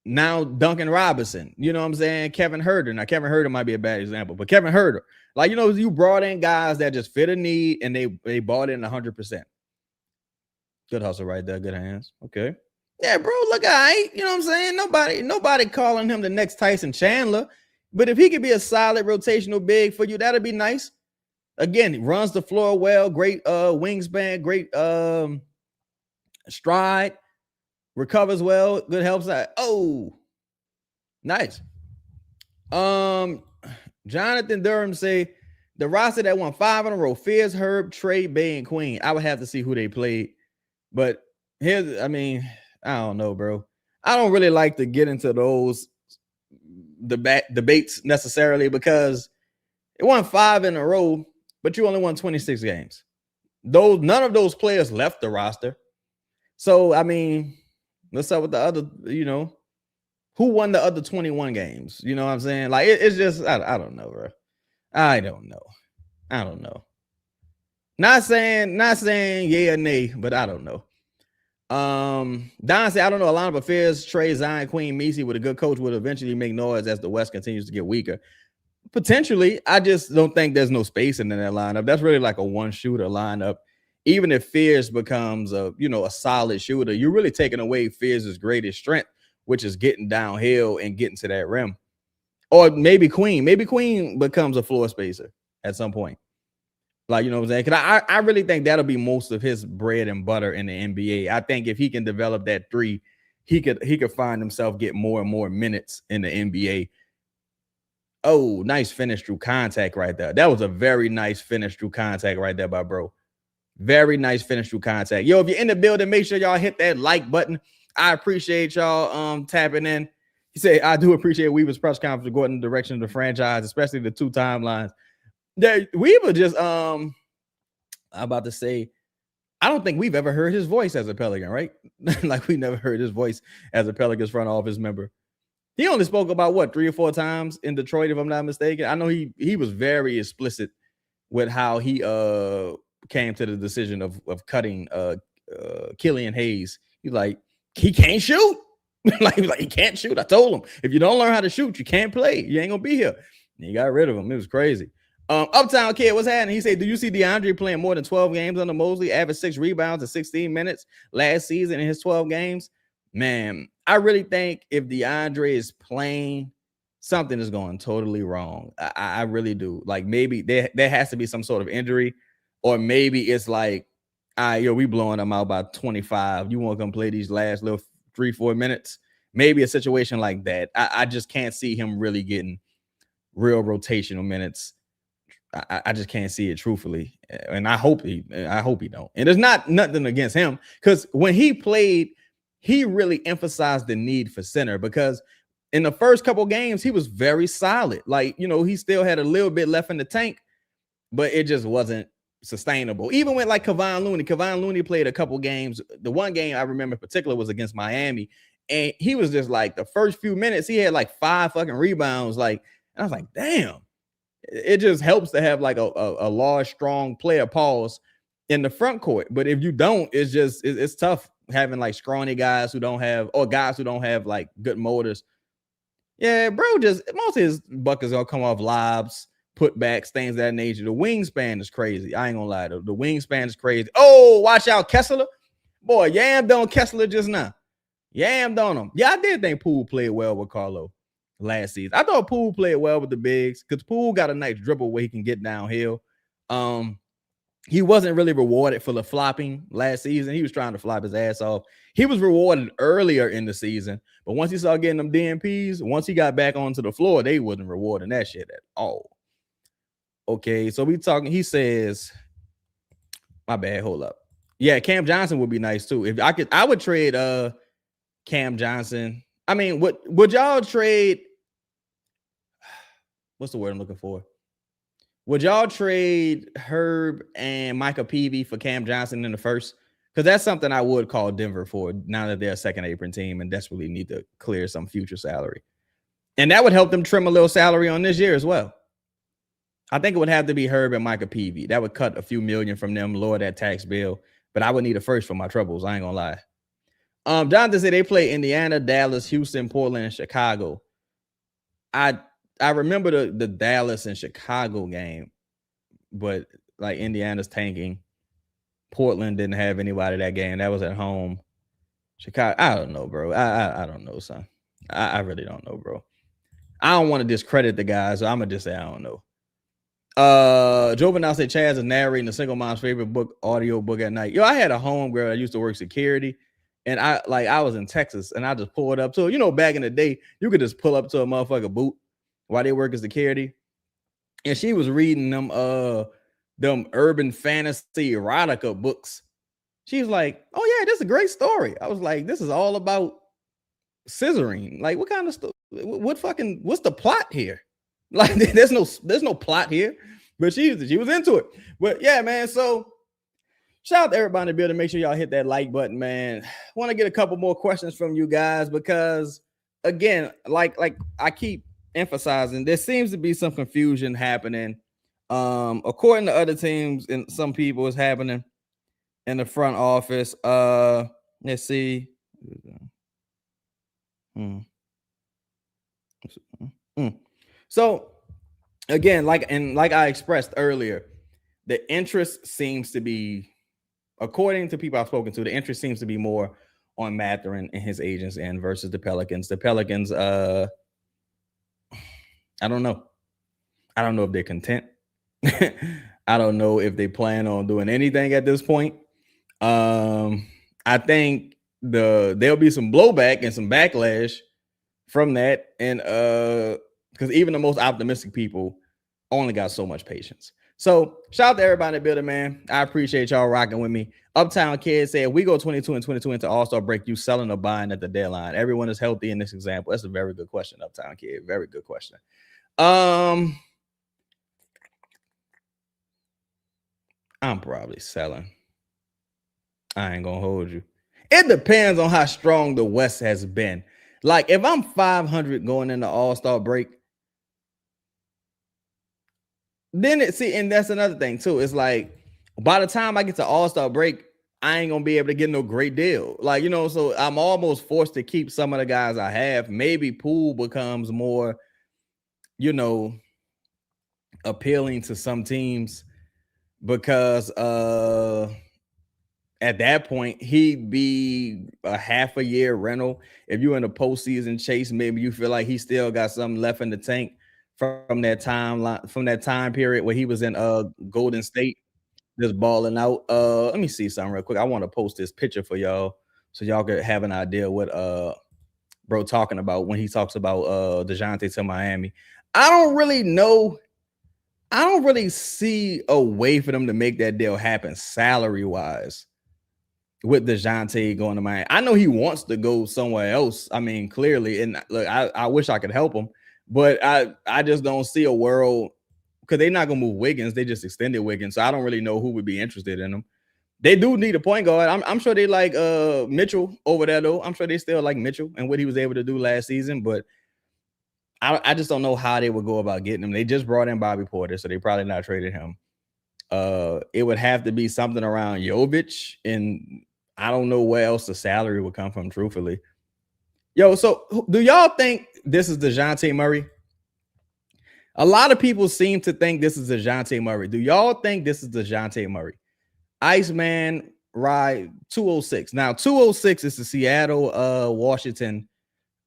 now Duncan Robinson, you know what I'm saying? Kevin Huerter. Now, Kevin Huerter might be a bad example, but Kevin Huerter, like, you brought in guys that just fit a need and they bought in 100%. Good hustle right there. Good hands. Okay. Yeah, bro, look, you know what I'm saying? Nobody calling him the next Tyson Chandler, but if he could be a solid rotational big for you, that'd be nice. Again, he runs the floor well, great wingspan, great stride. Recovers well, good help side. Oh, nice. Jonathan Durham say the roster that won 5 in a row: Fizz, Herb, Trey, Bay, and Queen. I would have to see who they played, but I don't know, bro. I don't really like to get into those debates necessarily because it won 5 in a row, but you only won 26 games. None of those players left the roster. So I mean, what's up with the other? Who won the other 21 games? You know what I'm saying? Like it's just I don't know, bro. I don't know. Not saying yeah or nay, but I don't know. Don said, I don't know. A lot of affairs, Trey, Zion, Queen, Messi with a good coach would eventually make noise as the West continues to get weaker. Potentially, I just don't think there's no space in that lineup. That's really like a one shooter lineup. Even if Fierce becomes a solid shooter, you're really taking away Fierce's greatest strength, which is getting downhill and getting to that rim. Or maybe Queen. Maybe Queen becomes a floor spacer at some point. Like, you know what I'm saying? Because I really think that'll be most of his bread and butter in the NBA. I think if he can develop that three, he could find himself get more and more minutes in the NBA. Oh, nice finish through contact right there. That was a very nice finish through contact right there by bro. Very nice finish through contact. Yo, if you're in the building, make sure y'all hit that like button. I appreciate y'all tapping in. He said, I do appreciate Weaver's press conference going in the direction of the franchise, especially the 2 timelines. Weaver just I'm about to say, I don't think we've ever heard his voice as a Pelican, right? Like we never heard his voice as a Pelicans front office member. He only spoke about what 3 or 4 times in Detroit, if I'm not mistaken. I know he was very explicit with how he came to the decision of cutting Killian Hayes. He's like, he can't shoot. like he can't shoot. I told him, if you don't learn how to shoot, you can't play. You ain't gonna be here. And he got rid of him. It was crazy. Uptown Kid, what's happening? He said, do you see DeAndre playing more than 12 games under Mosley, averaged 6 rebounds in 16 minutes last season in his 12 games? Man, I really think if DeAndre is playing, something is going totally wrong. I really do. Like maybe there has to be some sort of injury, or maybe it's like, we blowing them out by 25. You want to come play these last little 3-4 minutes? Maybe a situation like that. I just can't see him really getting real rotational minutes. I just can't see it truthfully, and I hope he don't. And there's nothing against him, because when he played, he really emphasized the need for center, because in the first couple games he was very solid. Like, he still had a little bit left in the tank, but it just wasn't sustainable. Even with like Kevon Looney played a couple games. The one game I remember in particular was against Miami, and he was just like the first few minutes he had like 5 fucking rebounds. Like, and I was like, damn. It just helps to have like a large, strong player pause in the front court. But if you don't, it's tough having like scrawny guys who don't have like good motors. Yeah, bro, just most of his buckets gonna come off lobs, putbacks, things of that nature. The wingspan is crazy. I ain't gonna lie, though. The wingspan is crazy. Oh, watch out, Kessler. Boy, yammed on Kessler just now. Yammed on him. Yeah, I did think Poole played well with Carlo last season. I thought Poole played well with the bigs, because Poole got a nice dribble where he can get downhill. He wasn't really rewarded for the flopping last season. He was trying to flop his ass off. He was rewarded earlier in the season, but once he started getting them DNPs, once he got back onto the floor, they wasn't rewarding that shit at all. Okay, so we talking. He says, my bad, hold up. Yeah, Cam Johnson would be nice too. If I could, I would trade Cam Johnson. I mean, would y'all trade? What's the word I'm looking for? Would y'all trade Herb and Micah Peavy for Cam Johnson in the first? Because that's something I would call Denver for now that they're a second apron team and desperately need to clear some future salary. And that would help them trim a little salary on this year as well. I think it would have to be Herb and Micah Peavy. That would cut a few million from them, lower that tax bill. But I would need a first for my troubles. I ain't gonna lie. Jonathan said they play Indiana, Dallas, Houston, Portland, and Chicago. I remember the Dallas and Chicago game, but like Indiana's tanking. Portland didn't have anybody that game. That was at home. Chicago, I don't know, bro. I don't know, son. I really don't know, bro. I don't want to discredit the guys, so I'm gonna just say I don't know. Joe Benal said Chaz is narrating the single mom's favorite book, audio book at night. Yo, I had a homegirl that used to work security, and I was in Texas, and I just pulled up to her. Back in the day, you could just pull up to a motherfucker booth while they work as security. And she was reading them urban fantasy erotica books. She was like, "Oh yeah, this is a great story." I was like, "This is all about scissoring. Like, what kind of stuff? What's the plot here? Like, there's no plot here." But she was into it. But yeah, man. So shout out to everybody in the building. Make sure y'all hit that like button, man. Want to get a couple more questions from you guys because, again, like I keep emphasizing, there seems to be some confusion happening. According to other teams and some people, it's happening in the front office. Let's see. So again, like I expressed earlier, the interest seems to be, according to people I've spoken to, the interest seems to be more on Mathurin and his agents and versus the Pelicans. The Pelicans, I don't know. I don't know if they're content. I don't know if they plan on doing anything at this point. I think there'll be some blowback and some backlash from that, and because even the most optimistic people only got so much patience. So shout out to everybody in the building, man. I appreciate y'all rocking with me. Uptown Kid said, "We go 22-22 into All-Star break. You selling or buying at the deadline? Everyone is healthy in this example." That's a very good question, Uptown Kid. Very good question. I'm probably selling. I ain't gonna hold you. It depends on how strong the West has been. Like, if I'm 500 going into All-Star break, then and that's another thing too. It's like, by the time I get to All-Star break, I ain't gonna be able to get no great deal. Like, so I'm almost forced to keep some of the guys I have. Maybe Poole becomes more, appealing to some teams because at that point he'd be a half a year rental. If you're in a postseason chase, maybe you feel like he still got something left in the tank from that time period where he was in Golden State just balling out. Let me see something real quick. I want to post this picture for y'all so y'all could have an idea what bro talking about when he talks about DeJounte to Miami. I don't really see a way for them to make that deal happen salary wise with DeJounte going to Miami. I know he wants to go somewhere else. I mean, clearly, and look, I wish I could help him, but I just don't see a world, because they're not gonna move Wiggins. They just extended Wiggins, so I don't really know who would be interested in them. They do need a point guard. I'm sure they like Mitchell over there though. I'm sure they still like Mitchell and what he was able to do last season, but I just don't know how they would go about getting him. They just brought in Bobby Porter, so they probably not traded him. It would have to be something around Jovic, and I don't know where else the salary would come from, truthfully. Yo, so do y'all think this is DeJounte Murray? A lot of people seem to think this is DeJounte Murray. Do y'all think this is DeJounte Murray? Iceman Ride 206. Now, 206 is the Seattle, Washington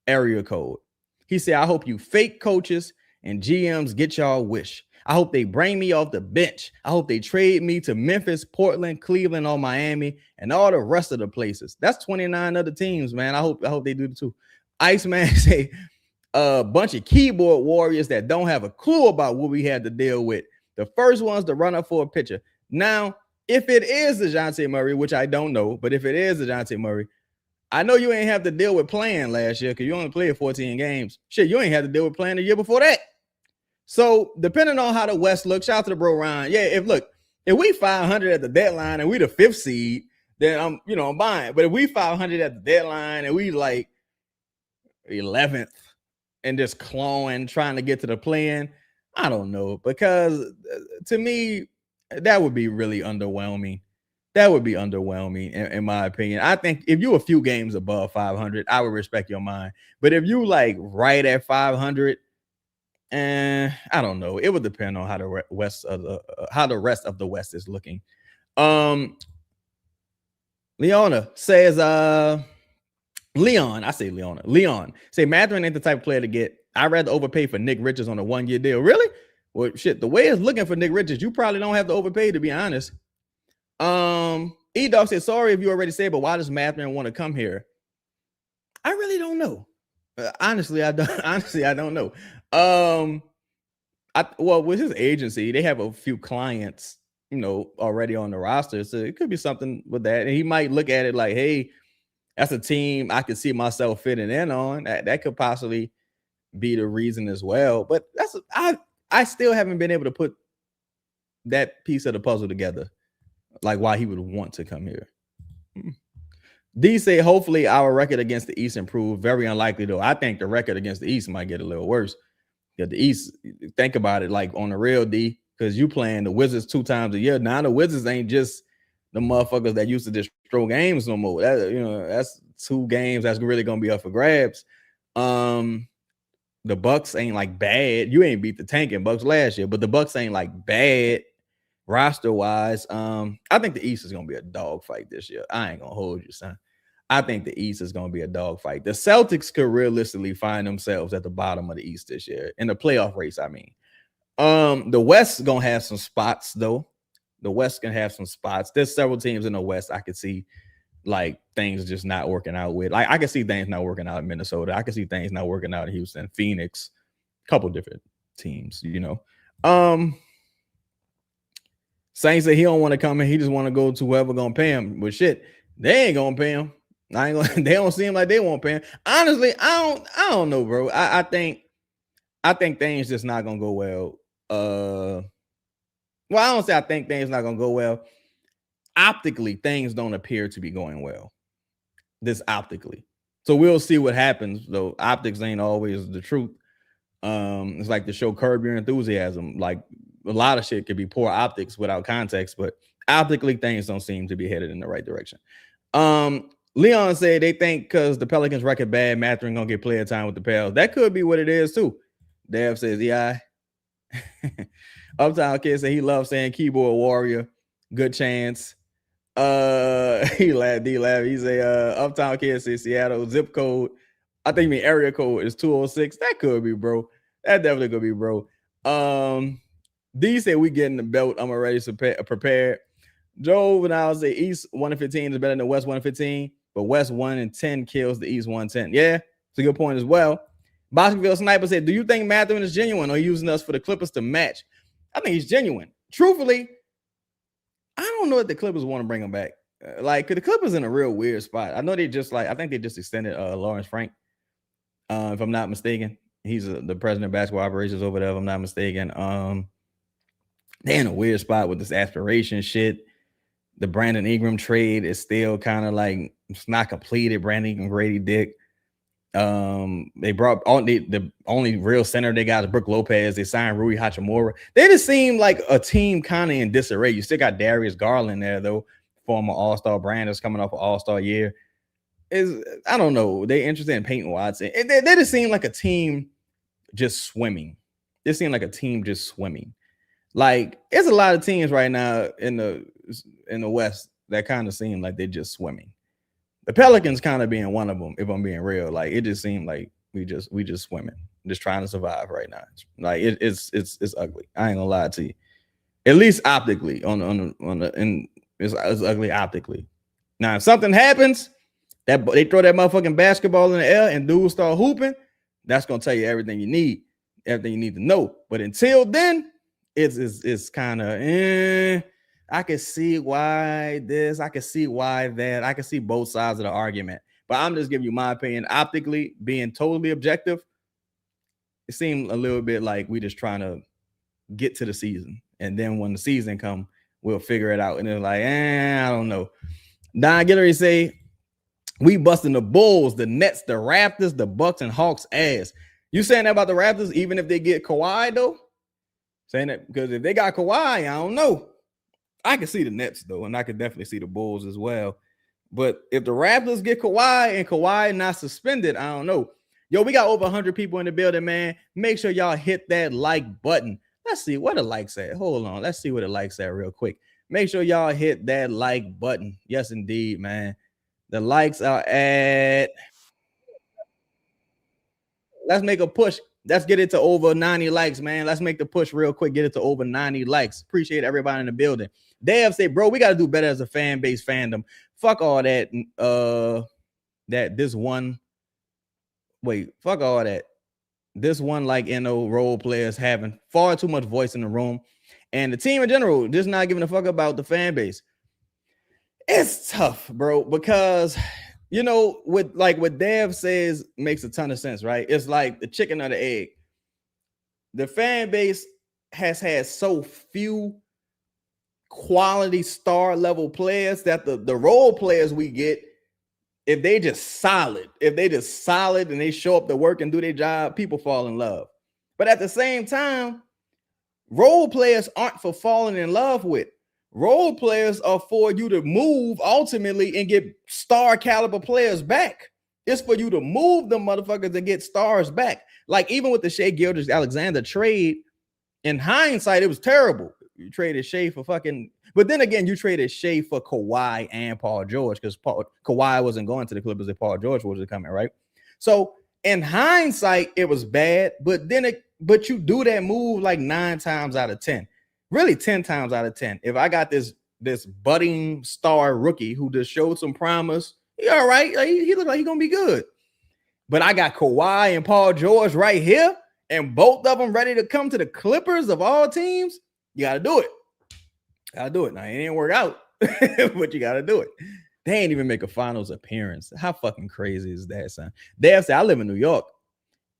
area code. He said, "I hope you fake coaches and GMs get y'all wish. I hope they bring me off the bench. I hope they trade me to Memphis, Portland, Cleveland, or Miami, and all the rest of the places." That's 29 other teams, man. I hope they do too. Iceman say, "A bunch of keyboard warriors that don't have a clue about what we had to deal with. The first ones to run up for a pitcher." Now, if it is DeJounte Murray, which I don't know, but if it is DeJounte Murray, I know you ain't have to deal with playing last year because you only played 14 games. Shit, you ain't had to deal with playing the year before that. So depending on how the West looks, shout out to the bro Ryan. Yeah, if we 500 at the deadline and we the 5th seed, then I'm buying. But if we 500 at the deadline and we like 11th and just clawing, trying to get to the play-in, I don't know, because to me that would be really underwhelming. That would be underwhelming, in my opinion. I think if you're a few games above 500, I would respect your mind. But if you like right at 500, I don't know. It would depend on how the rest of the West is looking. Leona says, Leon say Mathurin ain't the type of player to get. I'd rather overpay for Nick Richards on a 1-year deal. Really? Well, shit, the way it's looking for Nick Richards, you probably don't have to overpay, to be honest. E-Dog said, "Sorry if you already said, but why does Mathurin want to come here?" I really don't know. Honestly, I don't know. Well, with his agency, they have a few clients, already on the roster. So it could be something with that. And he might look at it like, hey, that's a team I could see myself fitting in on. That could possibly be the reason as well. But I still haven't been able to put that piece of the puzzle together, like why he would want to come here. D say, hopefully our record against the East improve. Very unlikely though. I think the record against the East might get a little worse. Yeah, the East, think about it like on the real, D, because you playing the Wizards 2 times a year. Now the Wizards ain't just the motherfuckers that used to just throw games no more. That's 2 games that's really gonna be up for grabs. The Bucks ain't like bad. You ain't beat the tanking Bucks last year, but the Bucks ain't like bad roster wise. I think the East is gonna be a dog fight this year. I ain't gonna hold you, son. I think the East is going to be a dogfight. The Celtics could realistically find themselves at the bottom of the East this year in the playoff race. I mean, the West is going to have some spots though. The West can have some spots. There's several teams in the West I could see like things just not working out with. Like I can see things not working out in Minnesota. I can see things not working out in Houston, Phoenix, a couple different teams. Saints say he don't want to come in. He just want to go to whoever gonna pay him. But shit, they ain't gonna pay him. They don't seem like they won't pay him. Honestly, I don't know, bro. I think things just not gonna go well. Well, I don't say I think things not gonna go well. Optically, things don't appear to be going well. This optically. So we'll see what happens, though. Optics ain't always the truth. It's like the show Curb Your Enthusiasm. Like a lot of shit could be poor optics without context, but optically things don't seem to be headed in the right direction. Leon said they think because the Pelicans record bad, Mathurin gonna get player time with the Pels. That could be what it is too. Dev says, yeah. Uptown Kid said he loves saying keyboard warrior. Good chance. He laughed. He say Uptown Kid says Seattle zip code. I think mean area code is 206. That could be, bro. That definitely could be, bro. D said we getting the belt. I'm already prepared. Joe and I say East 1-15 is better than West 1-15, but West 1-10 kills the East 1-10. Yeah, it's a good point as well. Bostonville Sniper said, do you think Mathurin is genuine or using us for the Clippers to match? I think he's genuine. Truthfully, I don't know if the Clippers want to bring him back. Like, the Clippers in a real weird spot. I know I think they just extended Lawrence Frank, if I'm not mistaken. He's the president of basketball operations over there, if I'm not mistaken. They're in a weird spot with this aspiration shit. The Brandon Ingram trade is still kind of like it's not completed. Brandon Ingram, Grady Dick. They brought the only real center they got is Brook Lopez. They signed Rui Hachimura. They just seem like a team kind of in disarray. You still got Darius Garland there though, former All-Star Branders coming off an All-Star year. I don't know. They interested in Peyton Watson. They just seem like a team just swimming. They seem like a team just swimming. Like, there's a lot of teams right now in the West that kind of seem like they're just swimming. The Pelicans kind of being one of them, if I'm being real. Like, it just seemed like we just swimming, just trying to survive right now. Like, it's ugly. I ain't gonna lie to you. At least optically, it's ugly optically. Now, if something happens, that they throw that motherfucking basketball in the air and dudes start hooping, that's gonna tell you everything you need to know. But until then, it's kind of I can see why this, I can see why that, I can see both sides of the argument. But I'm just giving you my opinion. Optically, being totally objective, it seemed a little bit like we just trying to get to the season. And then when the season come, we'll figure it out. And it's like, I don't know. Don Guillory say, we busting the Bulls, the Nets, the Raptors, the Bucks, and Hawks ass. You saying that about the Raptors, even if they get Kawhi, though? Saying that because if they got Kawhi, I don't know. I can see the Nets, though, and I could definitely see the Bulls as well. But if the Raptors get Kawhi and Kawhi not suspended, I don't know. Yo, we got over 100 people in the building, man. Make sure y'all hit that like button. Let's see what the likes at. Hold on. Let's see what the likes at real quick. Make sure y'all hit that like button. Yes, indeed, man. The likes are at... Let's make a push. Let's get it to over 90 likes, man. Let's make the push real quick. Get it to over 90 likes. Appreciate everybody in the building. Dev say, bro, we got to do better as a fan base fandom. Fuck all that. Fuck all that. this one, like, role players having far too much voice in the room, and the team in general just not giving a fuck about the fan base. It's tough, bro, because what Dev says makes a ton of sense, right? It's like the chicken or the egg. The fan base has had so few quality star level players that the role players we get, if they just solid and they show up to work and do their job, people fall in love. But at the same time, role players aren't for falling in love with. Role players are for you to move ultimately and get star caliber players back. It's for you to move the motherfuckers and get stars back. Like even with the Shai Gilgeous-Alexander trade, in hindsight, it was terrible. You traded Shai for fucking, but then again, you traded Shai for Kawhi and Paul George because Kawhi wasn't going to the Clippers if Paul George wasn't coming, right? So in hindsight, it was bad, but you do that move like 9 times out of 10, really 10 times out of 10. If I got this budding star rookie who just showed some promise, he all right. Like, he looked like he's gonna be good. But I got Kawhi and Paul George right here, and both of them ready to come to the Clippers of all teams. You got to do it. Got to do it. Now, it didn't work out, but you got to do it. They ain't even make a finals appearance. How fucking crazy is that, son? Dave said, I live in New York,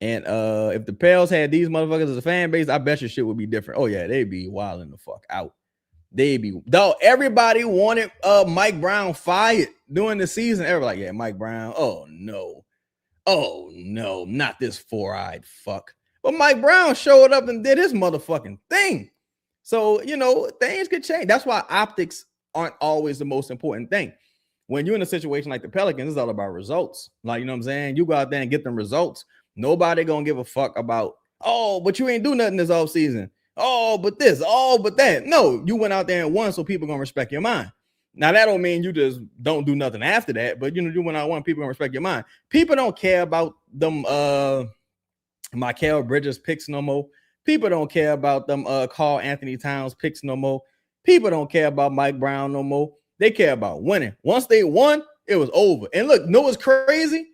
and if the Pels had these motherfuckers as a fan base, I bet your shit would be different. Oh, yeah, they'd be wilding the fuck out. Though everybody wanted Mike Brown fired during the season. Everybody like, yeah, Mike Brown. Oh, no, not this 4-eyed fuck. But Mike Brown showed up and did his motherfucking thing. So, things could change. That's why optics aren't always the most important thing. When you're in a situation like the Pelicans, it's all about results. Like, you know what I'm saying? You go out there and get them results. Nobody gonna give a fuck about, oh, but you ain't do nothing this offseason. Oh, but this, oh, but that. No, you went out there and won, so people gonna respect your mind. Now, that don't mean you just don't do nothing after that, but you went out and won, people gonna respect your mind. People don't care about them Mikal Bridges picks no more. People don't care about them Karl Anthony Towns picks no more. People don't care about Mike Brown no more. They care about winning. Once they won, it was over. And look, know what's crazy?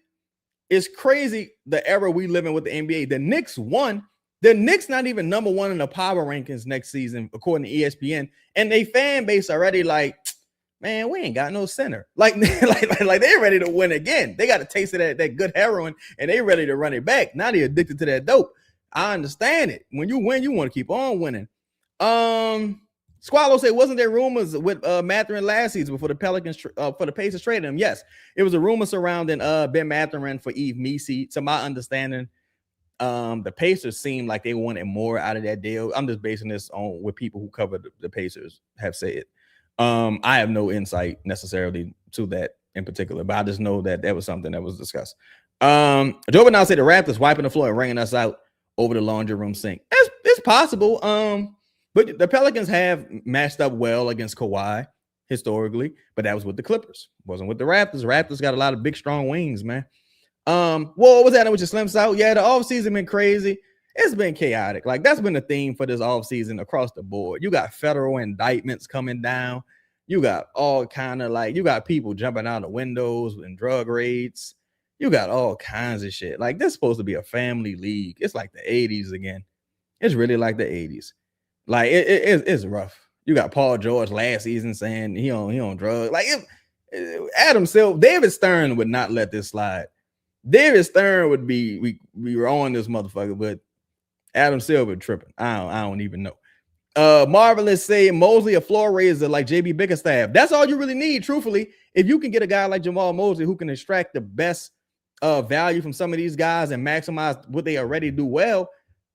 It's crazy the era we live in with the NBA. The Knicks won. The Knicks not even number one in the power rankings next season, according to ESPN. And they fan base already like, man, we ain't got no center. Like they ready to win again. They got a taste of that good heroin, and they ready to run it back. Now they addicted to that dope. I understand it. When you win, you want to keep on winning. Squallow said, wasn't there rumors with Mathurin last season before the Pelicans for the Pacers traded him? Yes, it was a rumor surrounding Ben Mathurin for Yves Missi. To my understanding, the Pacers seemed like they wanted more out of that deal. I'm just basing this on what people who cover the Pacers have said. I have no insight necessarily to that in particular, but I just know that was something that was discussed. Joe now said the Raptors wiping the floor and wringing us out over the laundry room sink. It's possible. But the Pelicans have matched up well against Kawhi historically, but that was with the Clippers. Wasn't with the Raptors. Raptors got a lot of big, strong wings, man. What was that with your Slim South? Yeah, the offseason been crazy. It's been chaotic. Like, that's been the theme for this offseason across the board. You got federal indictments coming down. You got all kind of you got people jumping out of windows and drug raids. You got all kinds of shit. Like, this is supposed to be a family league. It's like the 80s again. It's really like the 80s. Like, it's rough. You got Paul George last season saying he on drugs. Like, Adam Silver, David Stern would not let this slide. David Stern would be, we were on this motherfucker, but Adam Silver tripping. I don't even know. Marvelous say Mosley a floor raiser like JB Bickerstaff. That's all you really need, truthfully. If you can get a guy like Jamal Mosley who can extract the best value from some of these guys and maximize what they already do well,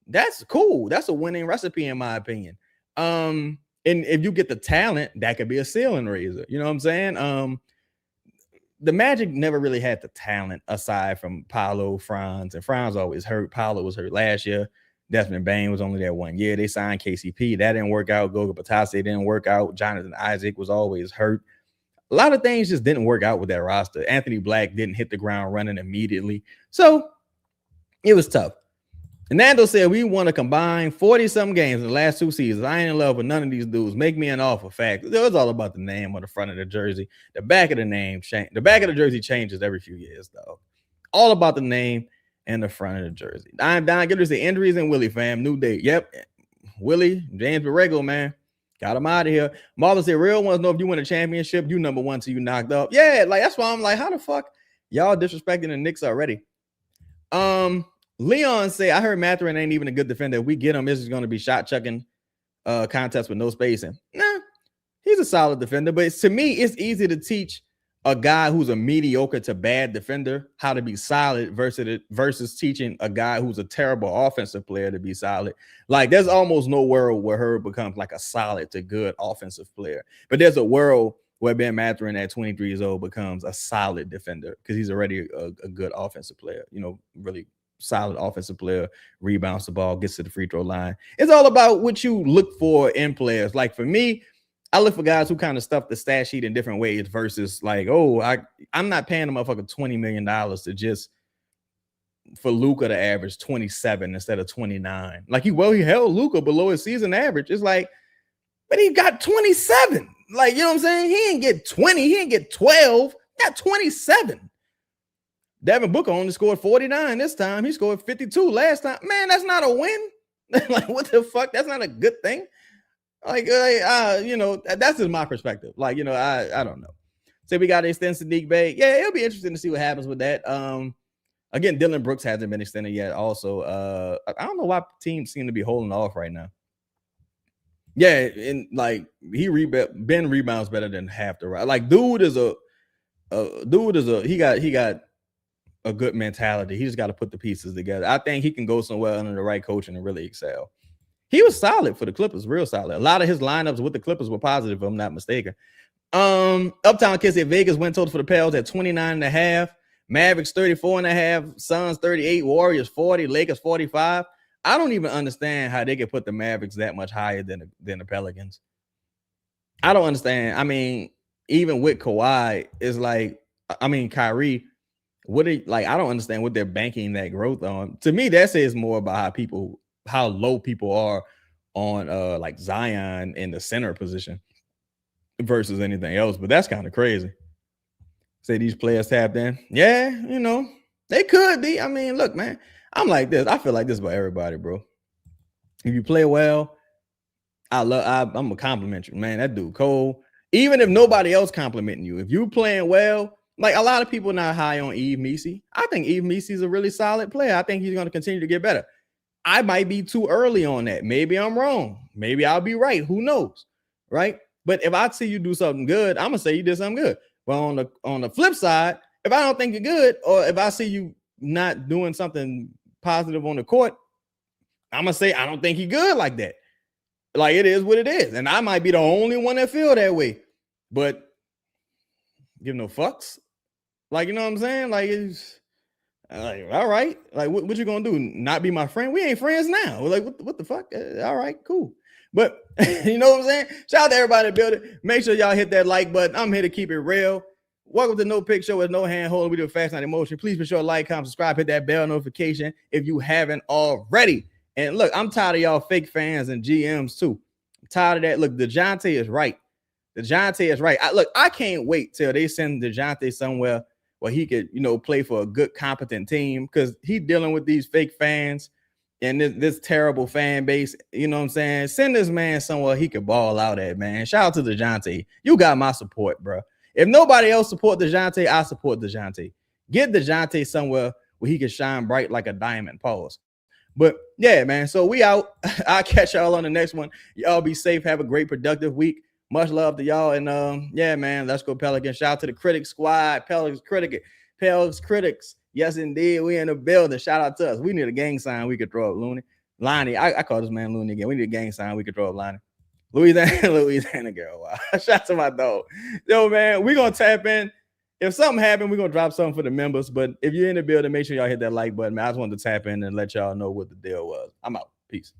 that's cool. That's a winning recipe, in my opinion. And if you get the talent, that could be a ceiling raiser. You know what I'm saying? The Magic never really had the talent aside from Paolo, Franz, and Franz always hurt. Paolo was hurt last year. Desmond Bane was only there 1 year. They signed KCP. That didn't work out. Goga Batase didn't work out. Jonathan Isaac was always hurt. A lot of things just didn't work out with that roster. Anthony Black didn't hit the ground running immediately. So it was tough. Nando said, we want to combine 40-some games in the last 2 seasons. I ain't in love with none of these dudes. Make me an offer. Fact. It was all about the name on the front of the jersey. The back of the name change. The back of the jersey changes every few years, though. All about the name. in the front of the jersey. Don get the injuries and Willie fam. New day. Yep. Willie, James Borrego, man. Got him out of here. Marlon said, real ones know if you win a championship, you number one till you knocked up. Yeah, like that's why I'm like, how the fuck y'all disrespecting the Knicks already? Leon say, I heard Mathurin ain't even a good defender. If we get him, this is going to be shot chucking contest with no spacing. Nah, he's a solid defender, but to me, it's easy to teach a guy who's a mediocre to bad defender how to be solid versus teaching a guy who's a terrible offensive player to be solid. Like there's almost no world where Herb becomes like a solid to good offensive player, but there's a world where Ben Mathurin at 23 years old becomes a solid defender because he's already a good offensive player, you know, really solid offensive player, rebounds the ball, gets to the free throw line. It's all about what you look for in players. Like for me, I look for guys who kind of stuff the stat sheet in different ways versus like, oh, I'm not paying a motherfucker $20 million to just for Luka to average 27 instead of 29. Like he held Luka below his season average. It's like, but he got 27. Like, you know what I'm saying? He didn't get 20. He didn't get 12. He got 27. Devin Booker only scored 49 this time. He scored 52 last time. Man, that's not a win. Like, what the fuck? That's not a good thing. Like, you know, that's just my perspective. Like, you know, I don't know. So we got to extend Sadiq Bey. Yeah, it'll be interesting to see what happens with that. Again, Dylan Brooks hasn't been extended yet. Also, I don't know why teams seem to be holding off right now. Yeah, and like Ben rebounds better than half the right. Like, he got a good mentality. He just got to put the pieces together. I think he can go somewhere under the right coaching and really excel. He was solid for the Clippers, real solid. A lot of his lineups with the Clippers were positive, if I'm not mistaken. Uptown Kids said Vegas win total for the Pels at 29.5, Mavericks 34.5, Suns 38, Warriors 40, Lakers 45. I don't even understand how they could put the Mavericks that much higher than the Pelicans. I don't understand. I mean, even with Kawhi, it's like, I mean, Kyrie, I don't understand what they're banking that growth on. To me, that says more about how low people are on like Zion in the center position versus anything else. But that's kind of crazy. Say these players tapped in. Yeah, you know, they could be. I mean, look, man, I'm like this. I feel like this about everybody, bro. If you play well, I'm gonna compliment you, man. That dude Cole. Even if nobody else complimenting you, if you playing well, like a lot of people not high on Yves Missi. I think Yves Missi is a really solid player. I think he's going to continue to get better. I might be too early on that. Maybe I'm wrong. Maybe I'll be right. Who knows? Right? But if I see you do something good, I'm gonna say you did something good. But on the flip side, if I don't think you're good, or if I see you not doing something positive on the court, I'm gonna say I don't think you're good like that. Like it is what it is. And I might be the only one that feel that way. But give no fucks. Like, you know what I'm saying? Like, it's like, all right. Like, what you gonna do? Not be my friend? We ain't friends now. We're like, what the fuck? All right, cool. But you know what I'm saying? Shout out to everybody in the building. Make sure y'all hit that like button. I'm here to keep it real. Welcome to No Pick Show with no hand holding. We do Fast Night Emotion. Please be sure to like, comment, subscribe, hit that bell notification if you haven't already. And look, I'm tired of y'all fake fans and GMs too. I'm tired of that. Look, DeJounte is right. DeJounte is right. I can't wait till they send DeJounte somewhere where he could, you know, play for a good, competent team, because he's dealing with these fake fans and this terrible fan base. You know what I'm saying? Send this man somewhere he could ball out at, man. Shout out to DeJounte. You got my support, bro. If nobody else support DeJounte, I support DeJounte. Get DeJounte somewhere where he can shine bright like a diamond. Pause. But yeah, man. So we out. I'll catch y'all on the next one. Y'all be safe. Have a great, productive week. Much love to y'all. And yeah, man, let's go Pelicans. Shout out to the Critics Squad. Pelicans Critics. Yes, indeed. We in the building. Shout out to us. We need a gang sign we could throw up, Looney. Lonnie. I call this man Looney again. We need a gang sign we could throw up, Lonnie. Louisiana girl. Wow. Shout out to my dog. Yo, man, we're gonna tap in. If something happened, we're gonna drop something for the members. But if you're in the building, make sure y'all hit that like button, man. I just wanted to tap in and let y'all know what the deal was. I'm out. Peace.